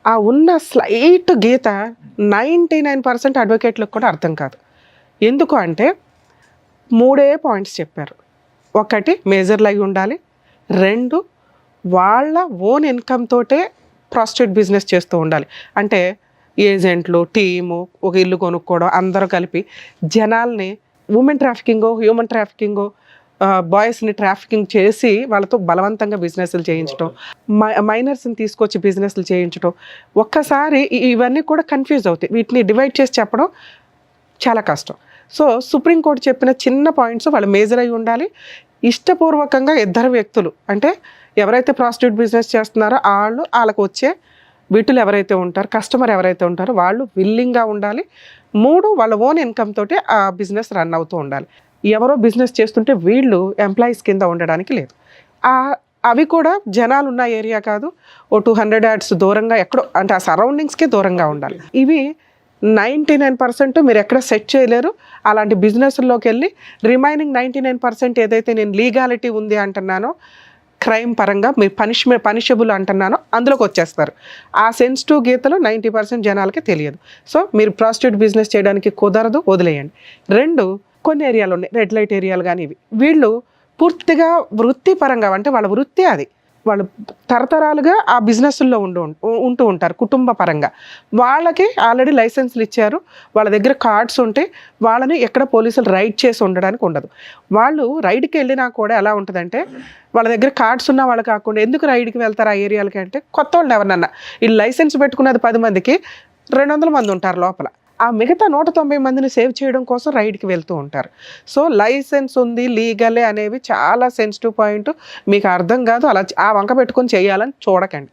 ఆ ఉన్న స్లైట్ గీత 99% అడ్వకేట్లకు కూడా అర్థం కాదు. ఎందుకు అంటే 3 పాయింట్స్ చెప్పారు. 1 మేజర్లు అయి ఉండాలి, 2 వాళ్ళ ఓన్ ఇన్కమ్ తోటే ప్రాస్టిట్యూట్ బిజినెస్ చేస్తూ ఉండాలి. అంటే ఏజెంట్లు, టీము, ఒక ఇల్లు కొనుక్కోవడం, అందరూ కలిపి జనాల్ని ఉమెన్ ట్రాఫికింగో, హ్యూమన్ ట్రాఫికింగో, బాయ్స్ని ట్రాఫికింగ్ చేసి వాళ్ళతో బలవంతంగా బిజినెస్లు చేయించడం, మైనర్స్ని తీసుకొచ్చి బిజినెస్లు చేయించడం, ఒక్కసారి ఇవన్నీ కూడా కన్ఫ్యూజ్ అవుతాయి. వీటిని డివైడ్ చేసి చెప్పడం చాలా కష్టం. సో సుప్రీంకోర్టు చెప్పిన చిన్న పాయింట్స్ వాళ్ళు మేజర్ అయి ఉండాలి. ఇష్టపూర్వకంగా ఇద్దరు వ్యక్తులు, అంటే ఎవరైతే ప్రాస్టిట్యూట్ బిజినెస్ చేస్తున్నారో వాళ్ళకు వచ్చే వీటిలో ఎవరైతే ఉంటారో, కస్టమర్ ఎవరైతే ఉంటారో వాళ్ళు విల్లింగ్గా ఉండాలి. 3 వాళ్ళ ఓన్ ఇన్కమ్ తోటి ఆ బిజినెస్ రన్ అవుతూ ఉండాలి. ఎవరో బిజినెస్ చేస్తుంటే వీళ్ళు ఎంప్లాయీస్ కింద ఉండడానికి లేదు. అవి కూడా జనాలు ఉన్న ఏరియా కాదు, ఓ 200 యార్డ్స్ దూరంగా ఎక్కడో, అంటే ఆ సరౌండింగ్స్కే దూరంగా ఉండాలి. ఇవి 99% మీరు ఎక్కడ సెట్ చేయలేరు. అలాంటి బిజినెస్లోకి వెళ్ళి రిమైనింగ్ 99% ఏదైతే నేను లీగాలిటీ ఉంది అంటున్నానో, క్రైమ్ పరంగా మీరు పనిషబుల్ అంటున్నానో అందులోకి వచ్చేస్తారు. ఆ సెన్సిటివ్ గీతలు 90% జనాలకి తెలియదు. సో మీరు ప్రాస్టిట్యూట్ బిజినెస్ చేయడానికి కుదరదు, వదిలేయండి. 2 కొన్ని ఏరియాలు ఉన్నాయి, రెడ్ లైట్ ఏరియాలు కానీ, వీళ్ళు పూర్తిగా వృత్తిపరంగా, అంటే వాళ్ళ వృత్తి అది, వాళ్ళు తరతరాలుగా ఆ బిజినెస్ల్లో ఉంటూ ఉంటారు కుటుంబ పరంగా. వాళ్ళకి ఆల్రెడీ లైసెన్స్లు ఇచ్చారు, వాళ్ళ దగ్గర కార్డ్స్ ఉంటే వాళ్ళని ఎక్కడ పోలీసులు రైడ్ చేసి ఉండడానికి ఉండదు. వాళ్ళు రైడ్కి వెళ్ళినా కూడా ఎలా ఉంటుందంటే, వాళ్ళ దగ్గర కార్డ్స్ ఉన్న వాళ్ళు కాకుండా ఎందుకు రైడ్కి వెళ్తారు ఆ ఏరియాలకి అంటే, కొత్త వాళ్ళు ఎవరినన్నా, ఈ లైసెన్స్ పెట్టుకున్నది 10 మందికి 200 మంది ఉంటారు లోపల, ఆ మిగతా 190 మందిని సేవ్ చేయడం కోసం రైడ్కి వెళ్తూ ఉంటారు. సో లైసెన్స్ ఉంది, లీగలే అనేవి చాలా సెన్సిటివ్ పాయింట్. మీకు అర్థం కాదు, అలా ఆ వంక పెట్టుకొని చేయాలని చూడకండి.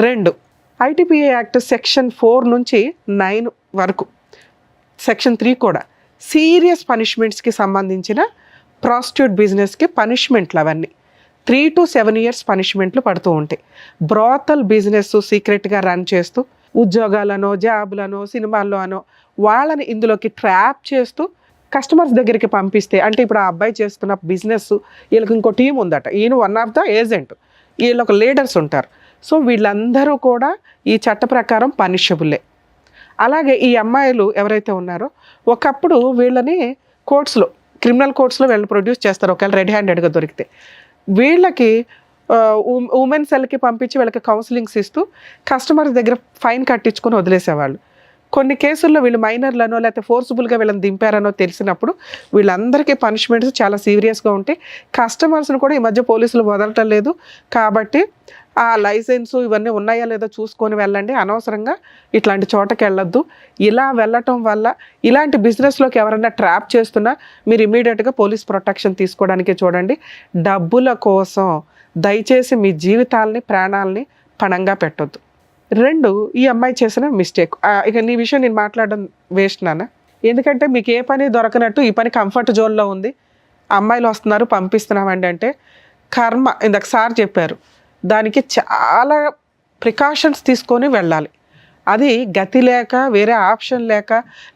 2 ఐటీపీఏ యాక్ట్ సెక్షన్ 4 నుంచి 9 వరకు, సెక్షన్ 3 కూడా సీరియస్ పనిష్మెంట్స్కి సంబంధించిన ప్రాస్టిట్యూట్ బిజినెస్కి పనిష్మెంట్లు అవన్నీ 3 to 7 years పనిష్మెంట్లు పడుతూ ఉంటాయి. బ్రాతల్ బిజినెస్ సీక్రెట్గా రన్ చేస్తూ ఉద్యోగాలనో, జాబులనో, సినిమాల్లో అనో వాళ్ళని ఇందులోకి ట్రాప్ చేస్తూ కస్టమర్స్ దగ్గరికి పంపిస్తే, అంటే ఇప్పుడు ఆ అబ్బాయి చేస్తున్న బిజినెస్ వీళ్ళకి ఇంకో టీం ఉందట, ఈయన వన్ ఆఫ్ ద ఏజెంట్, వీళ్ళొక లీడర్స్ ఉంటారు. సో వీళ్ళందరూ కూడా ఈ చట్ట ప్రకారం పనిషబులే. అలాగే ఈ అమ్మాయిలు ఎవరైతే ఉన్నారో, ఒకప్పుడు వీళ్ళని కోర్ట్స్లో, క్రిమినల్ కోర్ట్స్లో వీళ్ళని ప్రొడ్యూస్ చేస్తారు ఒకవేళ రెడ్ హ్యాండెడ్గా దొరికితే. వీళ్ళకి ఉమెన్ సెల్కి పంపించి వీళ్ళకి కౌన్సిలింగ్స్ ఇస్తూ కస్టమర్స్ దగ్గర ఫైన్ కట్టించుకొని వదిలేసేవాళ్ళు. కొన్ని కేసుల్లో వీళ్ళు మైనర్లనో లేకపోతే ఫోర్స్ఫుల్గా వీళ్ళని దింపారనో తెలిసినప్పుడు వీళ్ళందరికీ పనిష్మెంట్స్ చాలా సీరియస్గా ఉంటాయి. కస్టమర్స్ని కూడా ఈ మధ్య పోలీసులు వదలటం లేదు. కాబట్టి ఆ లైసెన్సు ఇవన్నీ ఉన్నాయా లేదో చూసుకొని వెళ్ళండి. అనవసరంగా ఇట్లాంటి చోటకి వెళ్ళొద్దు. ఇలా వెళ్ళటం వల్ల ఇలాంటి బిజినెస్లోకి ఎవరైనా ట్రాప్ చేస్తున్నా మీరు ఇమీడియట్గా పోలీస్ ప్రొటెక్షన్ తీసుకోవడానికి చూడండి. డబ్బుల కోసం దయచేసి మీ జీవితాలని, ప్రాణాలని పణంగా పెట్టొద్దు. 2 ఈ అమ్మాయి చేసిన మిస్టేక్. ఇక నీ విషయం నేను మాట్లాడడం వేస్ట్ నాన్న, ఎందుకంటే మీకు ఏ పని దొరకనట్టు ఈ పని కంఫర్ట్ జోన్లో ఉంది, అమ్మాయిలు వస్తున్నారు పంపిస్తున్నామండి అంటే కర్మ. ఇందాక సార్ చెప్పారు, దానికి చాలా ప్రికాషన్స్ తీసుకొని వెళ్ళాలి. అది గతి లేక, వేరే ఆప్షన్ లేక,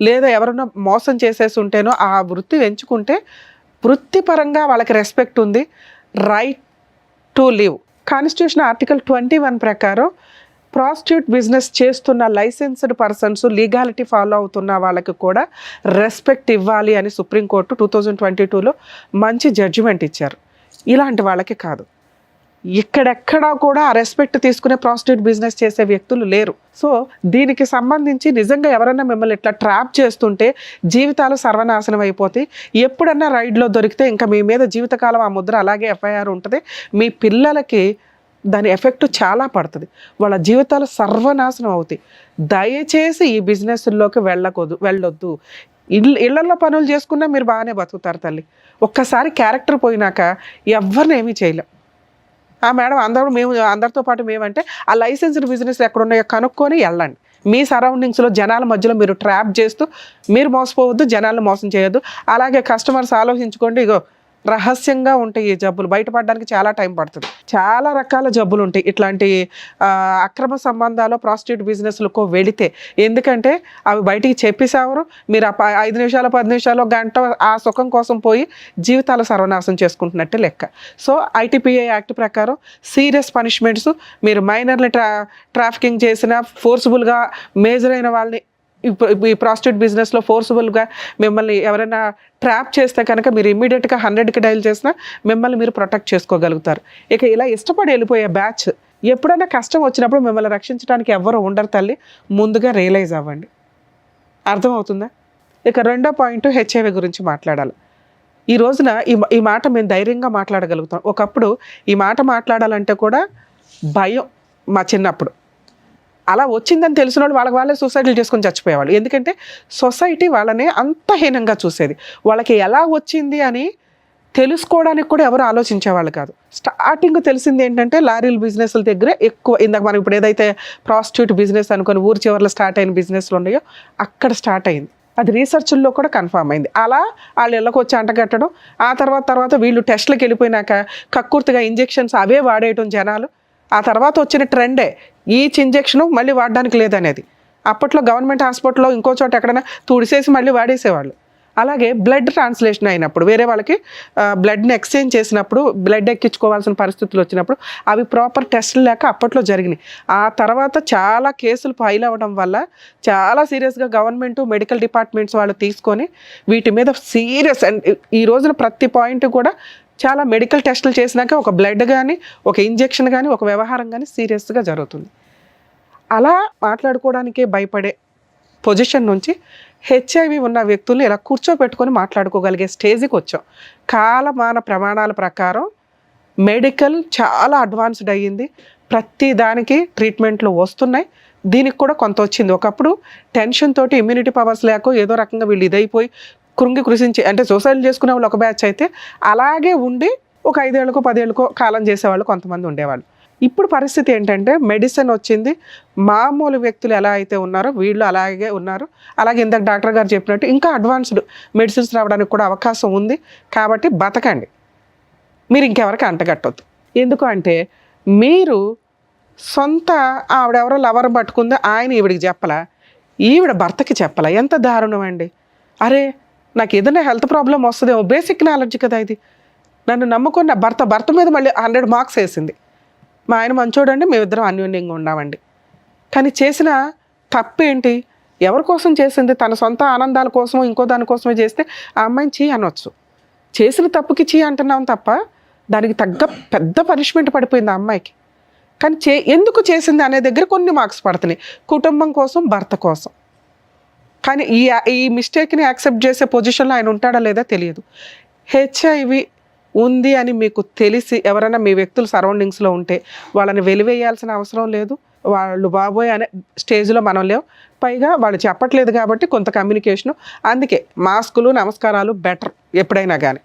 లేదా ఎవరైనా మోసం చేసేసి ఉంటేనో ఆ వృత్తి ఎంచుకుంటే వృత్తిపరంగా వాళ్ళకి రెస్పెక్ట్ ఉంది. Right to live. Constitution article 21 ప్రకారం ప్రాస్టిట్యూట్ బిజినెస్ చేస్తున్న లైసెన్స్డ్ పర్సన్స్, లీగాలిటీ ఫాలో అవుతున్న వాళ్ళకి కూడా రెస్పెక్ట్ ఇవ్వాలి అని సుప్రీంకోర్టు 2022లో మంచి జడ్జిమెంట్ ఇచ్చారు. ఇలాంటి వాళ్ళకి కాదు, ఇక్కడెక్కడా కూడా ఆ రెస్పెక్ట్ తీసుకునే ప్రాస్టిట్యూట్ బిజినెస్ చేసే వ్యక్తులు లేరు. సో దీనికి సంబంధించి నిజంగా ఎవరైనా మిమ్మల్ని ఇట్లా ట్రాప్ చేస్తుంటే జీవితాలు సర్వనాశనం అయిపోతాయి. ఎప్పుడన్నా రైడ్లో దొరికితే ఇంకా మీ మీద జీవితకాలం ఆ ముద్ర అలాగే ఎఫ్ఐఆర్ ఉంటుంది. మీ పిల్లలకి దాని ఎఫెక్ట్ చాలా పడుతుంది, వాళ్ళ జీవితాలు సర్వనాశనం అవుతాయి. దయచేసి ఈ బిజినెస్లోకి వెళ్ళొద్దు. ఇళ్లలో పనులు చేసుకున్నా మీరు బాగానే బతుకుతారు తల్లి. ఒక్కసారి క్యారెక్టర్ పోయినాక ఎవరిని ఏమీ చేయలేం. మేడం అందరితో పాటు మేమంటే ఆ లైసెన్స్డ్ బిజినెస్ ఎక్కడ ఉన్నాయో కనుక్కొని వెళ్ళండి. మీ సరౌండింగ్స్లో జనాల మధ్యలో మీరు ట్రాప్ చేస్తూ మీరు మోసపోవద్దు, జనాలను మోసం చేయొద్దు. అలాగే కస్టమర్స్ ఆలోచించుకోండి, ఇగో రహస్యంగా ఉంటాయి ఈ జబ్బులు, బయటపడడానికి చాలా టైం పడుతుంది. చాలా రకాల జబ్బులు ఉంటాయి ఇట్లాంటి అక్రమ సంబంధాలు ప్రాస్టిట్యూట్ బిజినెస్లకు వెళితే. ఎందుకంటే అవి బయటికి చెప్పేసేవారు, మీరు 5 నిమిషాలు 10 నిమిషాలు గంట ఆ సుఖం కోసం పోయి జీవితాలు సర్వనాశనం చేసుకుంటున్నట్టే లెక్క. సో ఐటీపీఏ యాక్ట్ ప్రకారం సీరియస్ పనిష్మెంట్స్, మీరు మైనర్ని ట్రాఫికింగ్ చేసిన, ఫోర్స్ఫుల్గా మేజర్ అయిన వాళ్ళని ఈ ప్రాస్టిట్యూట్ బిజినెస్లో ఫోర్స్ఫుల్గా మిమ్మల్ని ఎవరైనా ట్రాప్ చేస్తే కనుక మీరు ఇమ్మీడియట్గా 100కి డైల్ చేసినా మిమ్మల్ని మీరు ప్రొటెక్ట్ చేసుకోగలుగుతారు. ఇక ఇలా ఇష్టపడి వెళ్ళిపోయే బ్యాచ్, ఎప్పుడైనా కష్టం వచ్చినప్పుడు మిమ్మల్ని రక్షించడానికి ఎవరు ఉండరు తల్లి. ముందుగా రియలైజ్ అవ్వండి. అర్థమవుతుందా? ఇక 2వ పాయింట్ హెచ్ఐవి గురించి మాట్లాడాలి. ఈ రోజున ఈ మాట మేము ధైర్యంగా మాట్లాడగలుగుతాం. ఒకప్పుడు ఈ మాట మాట్లాడాలంటే కూడా భయం. మా చిన్నప్పుడు అలా వచ్చిందని తెలిసిన వాళ్ళు వాళ్ళే సూసైడ్లు చేసుకొని చచ్చిపోయేవాళ్ళు. ఎందుకంటే సొసైటీ వాళ్ళని అంత హీనంగా చూసేది. వాళ్ళకి ఎలా వచ్చింది అని తెలుసుకోవడానికి కూడా ఎవరు ఆలోచించేవాళ్ళు కాదు. స్టార్టింగ్ తెలిసింది ఏంటంటే లారీల బిజినెస్ల దగ్గర ఎక్కువ. ఇందాక మనం ఇప్పుడు ఏదైతే ప్రాస్టిట్యూట్ బిజినెస్ అనుకుని ఊరి చివరిలో స్టార్ట్ అయిన బిజినెస్లు ఉన్నాయో అక్కడ స్టార్ట్ అయింది. అది రీసెర్చ్ల్లో కూడా కన్ఫర్మ్ అయింది. అలా వాళ్ళు ఇళ్ళకి వచ్చి అంటగట్టడం, ఆ తర్వాత వీళ్ళు టెస్ట్లకు వెళ్ళిపోయినాక కక్కుర్తిగా ఇంజెక్షన్స్ అవే వాడేయటం జనాలు. ఆ తర్వాత వచ్చిన ట్రెండే ఈచ్ ఇంజెక్షను మళ్ళీ వాడడానికి లేదనేది. అప్పట్లో గవర్నమెంట్ హాస్పిటల్లో ఇంకో చోట ఎక్కడైనా తుడిసేసి మళ్ళీ వాడేసేవాళ్ళు. అలాగే బ్లడ్ ట్రాన్స్లేషన్ అయినప్పుడు వేరే వాళ్ళకి బ్లడ్ని ఎక్స్చేంజ్ చేసినప్పుడు బ్లడ్ ఎక్కించుకోవాల్సిన పరిస్థితులు వచ్చినప్పుడు అవి ప్రాపర్ టెస్టులు లేక అప్పట్లో జరిగినాయి. ఆ తర్వాత చాలా కేసులు ఫైల్ అవ్వడం వల్ల చాలా సీరియస్గా గవర్నమెంట్ మెడికల్ డిపార్ట్మెంట్స్ వాళ్ళు తీసుకొని వీటి మీద సీరియస్. అండ్ ఈ రోజున ప్రతి పాయింట్ కూడా చాలా మెడికల్ టెస్టులు చేసినాక ఒక బ్లడ్ కానీ ఒక ఇంజెక్షన్ కానీ ఒక వ్యవహారం కానీ సీరియస్గా జరుగుతుంది. అలా మాట్లాడుకోవడానికే భయపడే పొజిషన్ నుంచి హెచ్ఐవి ఉన్న వ్యక్తుల్ని ఇలా కూర్చోబెట్టుకొని మాట్లాడుకోగలిగే స్టేజ్కి వచ్చాం. కాలమాన ప్రమాణాల ప్రకారం మెడికల్ చాలా అడ్వాన్స్డ్ అయ్యింది. ప్రతి దానికి ట్రీట్మెంట్లు వస్తున్నాయి. దీనికి కూడా కొంత వచ్చింది. ఒకప్పుడు టెన్షన్ తోటి ఇమ్యూనిటీ పవర్స్ లేక ఏదో రకంగా వీళ్ళు ఇదైపోయి కృషించి అంటే సూసైడ్ చేసుకునే వాళ్ళు ఒక బ్యాచ్ అయితే అలాగే ఉండి ఒక 5 ఏళ్ళకో 10 ఏళ్ళకో కాలం చేసేవాళ్ళు కొంతమంది ఉండేవాళ్ళు. ఇప్పుడు పరిస్థితి ఏంటంటే మెడిసిన్ వచ్చింది. మామూలు వ్యక్తులు ఎలా అయితే ఉన్నారో వీళ్ళు అలాగే ఉన్నారు. అలాగే ఇందాక డాక్టర్ గారు చెప్పినట్టు ఇంకా అడ్వాన్స్డ్ మెడిసిన్స్ రావడానికి కూడా అవకాశం ఉంది. కాబట్టి బతకండి, మీరు ఇంకెవరికి అంటగట్టొద్దు. ఎందుకు అంటే మీరు సొంత ఆవిడెవరో లవర్ పట్టుకుందో ఆయన ఈవిడికి చెప్పలా, ఈవిడ భర్తకి చెప్పలా. ఎంత దారుణం అండి. అరే నాకు ఏదైనా హెల్త్ ప్రాబ్లం వస్తుందేమో, బేసిక్ నాలెడ్జ్ కదా ఇది. నన్ను నమ్ముకున్న భర్త మీద మళ్ళీ 100 మార్క్స్ వేసింది. మా ఆయన మంచోడండి, మేమిద్దరం అన్యోన్యంగా ఉన్నామండి. కానీ చేసిన తప్పు ఏంటి? ఎవరి కోసం చేసింది? తన సొంత ఆనందాల కోసమో ఇంకో దానికోసమో చేస్తే ఆ అమ్మాయిని చీ అనొచ్చు. చేసిన తప్పుకి చీ అంటున్నాం తప్ప దానికి తగ్గ పెద్ద పనిష్మెంట్ పడిపోయింది ఆ అమ్మాయికి. కానీ ఎందుకు చేసింది అనే దగ్గర కొన్ని మార్క్స్ పడుతున్నాయి, కుటుంబం కోసం, భర్త కోసం. కానీ ఈ మిస్టేక్ని యాక్సెప్ట్ చేసే పొజిషన్లో ఆయన ఉంటాడా లేదా తెలియదు. హెచ్ఐవి ఉంది అని మీకు తెలిసి ఎవరైనా మీ వ్యక్తులు సరౌండింగ్స్లో ఉంటే వాళ్ళని వెలివేయాల్సిన అవసరం లేదు. వాళ్ళు బాబోయ్ అనే స్టేజ్లో మనం లేవు. పైగా వాళ్ళు చెప్పట్లేదు కాబట్టి కొంత కమ్యూనికేషను. అందుకే మాస్కులు, నమస్కారాలు బెటర్ ఎప్పుడైనా కానీ.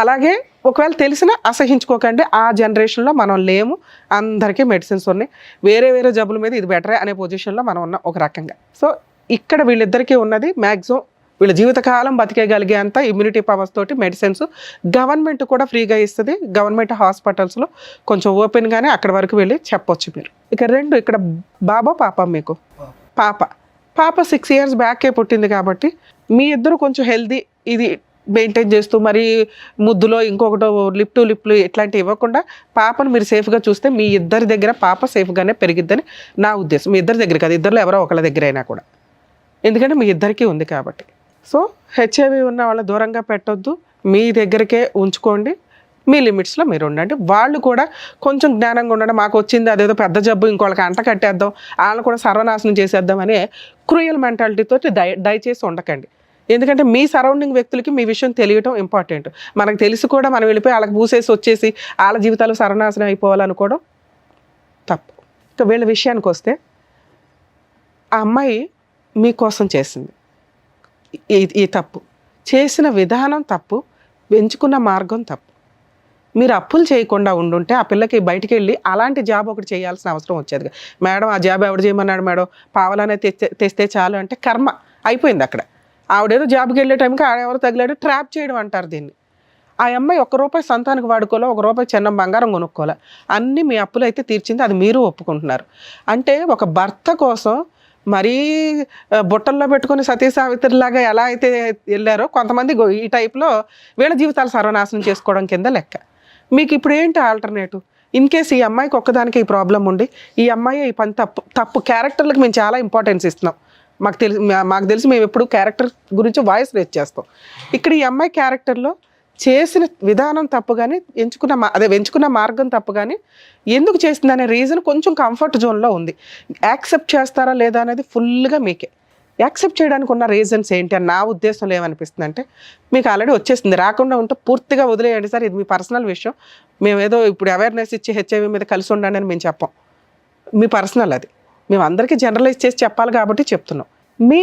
అలాగే ఒకవేళ తెలిసినా అసహించుకోకండి. ఆ జనరేషన్లో మనం లేము. అందరికీ మెడిసిన్స్ ఉన్నాయి. వేరే జబ్బుల మీద ఇది బెటరే అనే పొజిషన్లో మనం ఉన్నాం ఒక రకంగా. సో ఇక్కడ వీళ్ళిద్దరికీ ఉన్నది మ్యాక్సిమం వీళ్ళ జీవితకాలం బతికేయగలిగే అంత ఇమ్యూనిటీ పవర్స్ తోటి మెడిసిన్స్ గవర్నమెంట్ కూడా ఫ్రీగా ఇస్తుంది. గవర్నమెంట్ హాస్పిటల్స్లో కొంచెం ఓపెన్గానే అక్కడి వరకు వెళ్ళి చెప్పొచ్చు మీరు. ఇక్కడ బాబా పాప మీకు పాప 6 years బ్యాకే పుట్టింది కాబట్టి మీ ఇద్దరు కొంచెం హెల్దీ ఇది మెయింటైన్ చేస్తూ మరి ముద్దులో ఇంకొకటో లిప్లు ఇట్లాంటివి ఇవ్వకుండా పాపను మీరు సేఫ్గా చూస్తే మీ ఇద్దరి దగ్గర పాప సేఫ్గానే పెరిగిద్దని నా ఉద్దేశం. మీ ఇద్దరి దగ్గర కాదు, ఇద్దరులో ఎవరో ఒకళ్ళ దగ్గర అయినా కూడా. ఎందుకంటే మీ ఇద్దరికీ ఉంది కాబట్టి. సో హెచ్ఐవి ఉన్న వాళ్ళ దూరంగా పెట్టొద్దు, మీ దగ్గరికే ఉంచుకోండి. మీ లిమిట్స్లో మీరు ఉండండి. వాళ్ళు కూడా కొంచెం జ్ఞానంగా ఉండడం, మాకు వచ్చింది అదేదో పెద్ద జబ్బు ఇంకోళ్ళకి అంట కట్టేద్దాం, వాళ్ళని కూడా సర్వనాశనం చేసేద్దాం అనే క్రూయల్ మెంటాలిటీతో దయచేసి ఉండకండి. ఎందుకంటే మీ సరౌండింగ్ వ్యక్తులకి మీ విషయం తెలియటం ఇంపార్టెంట్. మనకు తెలిసి కూడా మనం వెళ్ళిపోయి వాళ్ళకి పూసేసి వచ్చేసి వాళ్ళ జీవితాలు సర్వనాశనం అయిపోవాలనుకోవడం తప్పు. ఇంకా వీళ్ళ విషయానికి వస్తే ఆ అమ్మాయి మీకోసం చేసింది ఈ తప్పు. చేసిన విధానం తప్పు, ఎంచుకున్న మార్గం తప్పు. మీరు అప్పులు చేయకుండా ఉండుంటే ఆ పిల్లకి బయటికి వెళ్ళి అలాంటి జాబ్ ఒకటి చేయాల్సిన అవసరం వచ్చేది. మేడం ఆ జాబ్ ఎవడు చేయమన్నాడు మేడం, పావలానే తెస్తే చాలు అంటే కర్మ అయిపోయింది అక్కడ. ఆవిడేదో జాబ్కి వెళ్ళే టైంకి ఆడెవరు తగిలాడు, ట్రాప్ చేయడం అంటారు దీన్ని. ఆ అమ్మాయి ₹1 సంతానికి వాడుకోలే, ₹1 చిన్న బంగారం కొనుక్కోలే, అన్నీ మీ అప్పులు అయితే తీర్చింది. అది మీరు ఒప్పుకుంటున్నారు. అంటే ఒక భర్త కోసం మరీ బుట్టల్లో పెట్టుకుని సతీ సావిత్రిలాగా ఎలా అయితే వెళ్ళారో కొంతమంది ఈ టైప్లో వీళ్ళ జీవితాలు సర్వనాశనం చేసుకోవడం కింద లెక్క. మీకు ఇప్పుడు ఏంటి ఆల్టర్నేటివ్? ఇన్ కేస్ ఈ అమ్మాయికి ఒక్కదానికి ఈ ప్రాబ్లం ఉండి ఈ అమ్మాయి ఈ పని తప్పు క్యారెక్టర్లకు మేము చాలా ఇంపార్టెన్స్ ఇస్తున్నాం. మాకు తెలిసి మేము ఎప్పుడు క్యారెక్టర్ గురించి వాయిస్ రేజ్ చేస్తాం. ఇక్కడ ఈ అమ్మాయి క్యారెక్టర్లో చేసిన విధానం తప్పు కానీ ఎంచుకున్న మార్గం తప్పు కానీ ఎందుకు చేసింది అనే రీజన్ కొంచెం కంఫర్ట్ జోన్లో ఉంది. యాక్సెప్ట్ చేస్తారా లేదా అనేది ఫుల్గా మీకే. యాక్సెప్ట్ చేయడానికి ఉన్న రీజన్స్ ఏంటి అని నా ఉద్దేశంలో ఏమనిపిస్తుంది అంటే, మీకు ఆల్రెడీ వచ్చేసింది, రాకుండా ఉంటే పూర్తిగా వదిలేయండి సార్, ఇది మీ పర్సనల్ విషయం, మేము ఏదో ఇప్పుడు అవేర్నెస్ ఇచ్చి హెచ్ఐవి మీద కలిసి ఉండండి అని మేము చెప్పాం, మీ పర్సనల్ అది, మేము అందరికీ జనరలైజ్ చేసి చెప్పాలి కాబట్టి చెప్తున్నాం. మీ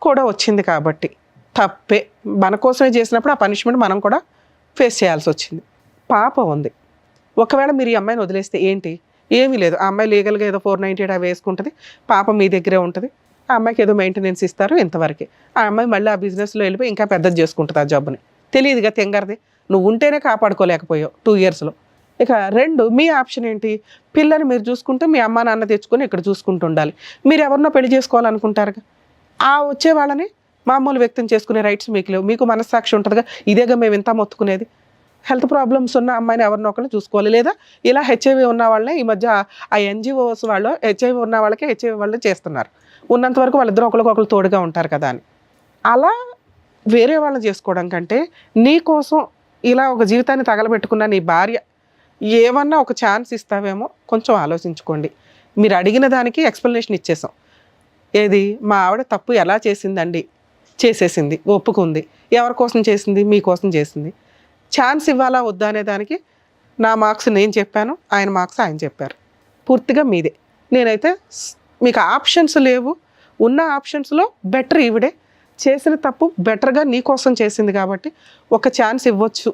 కూడా వచ్చింది కాబట్టి తప్పే, మన కోసమే చేసినప్పుడు ఆ పనిష్మెంట్ మనం కూడా ఫేస్ చేయాల్సి వచ్చింది. పాప ఉంది, ఒకవేళ మీరు ఈ అమ్మాయిని వదిలేస్తే ఏంటి, ఏమీ లేదు, ఆ అమ్మాయి లీగల్గా ఏదో 498 అవి వేసుకుంటుంది, పాప మీ దగ్గరే ఉంటుంది, ఆ అమ్మాయికి ఏదో మెయింటెనెన్స్ ఇస్తారు ఇంతవరకే, ఆ అమ్మాయి మళ్ళీ ఆ బిజినెస్లో వెళ్ళిపోయి ఇంకా పెద్దది చేసుకుంటుంది ఆ జాబ్ని, తెలియదుగా తెంగరది, నువ్వు ఉంటేనే కాపాడుకోలేకపోయావు 2 yearsలో. ఇక 2, మీ ఆప్షన్ ఏంటి, పిల్లని మీరు చూసుకుంటే మీ అమ్మ నాన్న తెచ్చుకొని ఇక్కడ చూసుకుంటూ ఉండాలి, మీరు ఎవరినో పెళ్లి చేసుకోవాలనుకుంటారుగా, ఆ వచ్చే వాళ్ళని మామూలు వ్యక్తం చేసుకునే రైట్స్ మీకు లేవు, మీకు మనస్సాక్షి ఉంటుందిగా, ఇదేగా మేము ఇంత మొత్తుకునేది, హెల్త్ ప్రాబ్లమ్స్ ఉన్న అమ్మాయిని ఎవరినో ఒకళ్ళు చూసుకోవాలి, లేదా ఇలా హెచ్ఐవి ఉన్న వాళ్ళని ఈ మధ్య ఆ ఎన్జిఓస్ వాళ్ళు హెచ్ఐవి ఉన్న వాళ్ళకి హెచ్ఐవి వాళ్ళు చేస్తున్నారు, ఉన్నంత వరకు వాళ్ళిద్దరూ ఒకరికొకరు తోడుగా ఉంటారు కదా అని. అలా వేరే వాళ్ళని చేసుకోవడం కంటే నీ కోసం ఇలా ఒక జీవితాన్ని తగలబెట్టుకున్న నీ భార్య ఏమన్నా ఒక ఛాన్స్ ఇస్తావేమో కొంచెం ఆలోచించుకోండి. మీరు అడిగిన దానికి ఎక్స్ప్లెనేషన్ ఇచ్చేసాం, ఏది మా ఆవిడ తప్పు ఎలా చేసిందండి, చేసేసింది, ఒప్పుకుంది, ఎవరి కోసం చేసింది, మీకోసం చేసింది, ఛాన్స్ ఇవ్వాలా వద్దా అనే దానికి నా మార్క్స్ నేను చెప్పాను, ఆయన మార్క్స్ ఆయన చెప్పారు, పూర్తిగా మీదే. నేనైతే మీకు ఆప్షన్స్ లేవు, ఉన్న ఆప్షన్స్లో బెటర్ ఈవిడే, చేసిన తప్పు బెటర్గా నీ కోసం చేసింది కాబట్టి ఒక ఛాన్స్ ఇవ్వచ్చు,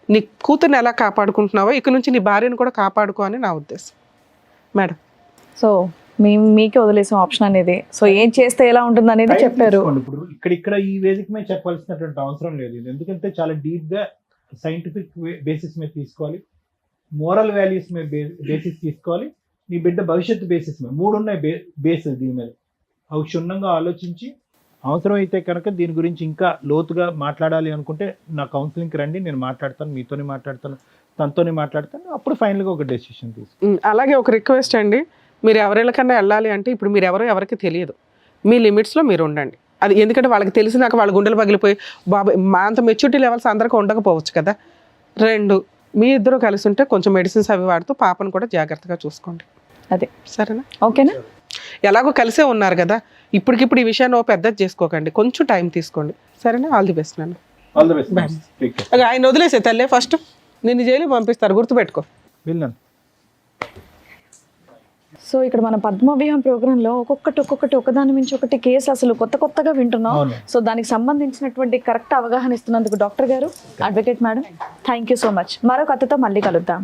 నీ కూతుర్ని ఎలా కాపాడుకుంటున్నావో ఇక నుంచి నీ భార్యను కూడా కాపాడుకో అని నా ఉద్దేశం మేడం. సో మీకే వదిలేసాం ఆప్షన్ అనేది, సో ఏం చేస్తే ఎలా ఉంటుంది అనేది చెప్పారు. ఇప్పుడు ఇక్కడ ఈ వేదిక మీద చెప్పాల్సినటువంటి అవసరం లేదు, ఎందుకంటే చాలా డీప్గా సైంటిఫిక్ బేసిస్ మీద తీసుకోవాలి, మోరల్ వాల్యూస్ మీద బేసిస్ తీసుకోవాలి, నీ బిడ్డ భవిష్యత్తు బేసిస్ మీద, 3 ఉన్నాయి బేసిస్ దీని మీద, అవి క్షుణ్ణంగా ఆలోచించి అవసరమైతే కనుక దీని గురించి ఇంకా లోతుగా మాట్లాడాలి అనుకుంటే నా కౌన్సిలింగ్కి రండి, నేను మాట్లాడతాను, మీతోనే మాట్లాడతాను, తనతోనే మాట్లాడతాను, అప్పుడు ఫైనల్గా ఒక డెసిషన్ తీసుకుంటాను. అలాగే ఒక రిక్వెస్ట్ అండి, మీరు ఎవరికన్నా వెళ్ళాలి అంటే ఇప్పుడు మీరు ఎవరికి తెలియదు, మీ లిమిట్స్లో మీరు ఉండండి, అది ఎందుకంటే వాళ్ళకి తెలిసినాక వాళ్ళ గుండెలు పగిలిపోయి బాబా మా అంత మెచ్యూరిటీ లెవెల్స్ అందరికీ ఉండకపోవచ్చు కదా. 2, మీ ఇద్దరు కలిసి ఉంటే కొంచెం మెడిసిన్స్ అవి వాడుతూ పాపను కూడా జాగ్రత్తగా చూసుకోండి, అదే సరేనా? ఓకేనా? ఎలాగో కలిసే ఉన్నారు కదా, ఇప్పటికిప్పుడు ఈ విషయాన్ని పెద్దది చేసుకోకండి, కొంచెం టైం తీసుకోండి, సరేనా? ఆల్ ది బెస్ట్ నాన్న. All the best. ఆయన వదిలేసే తల్లే, ఫస్ట్ నిన్ను జైలుకి పంపిస్తారు, గుర్తుపెట్టుకో. వెళ్ళాను. సో ఇక్కడ మన పద్మవ్యూహం ప్రోగ్రాంలో ఒక్కొక్కటి ఒకదాని మించి ఒకటి కేసు అసలు కొత్తగా వింటున్నాం. సో దానికి సంబంధించినటువంటి కరెక్ట్ అవగాహన ఇస్తున్నందుకు డాక్టర్ గారు, advocate madam, thank you so much. మరో కథతో మళ్ళీ కలుద్దాం.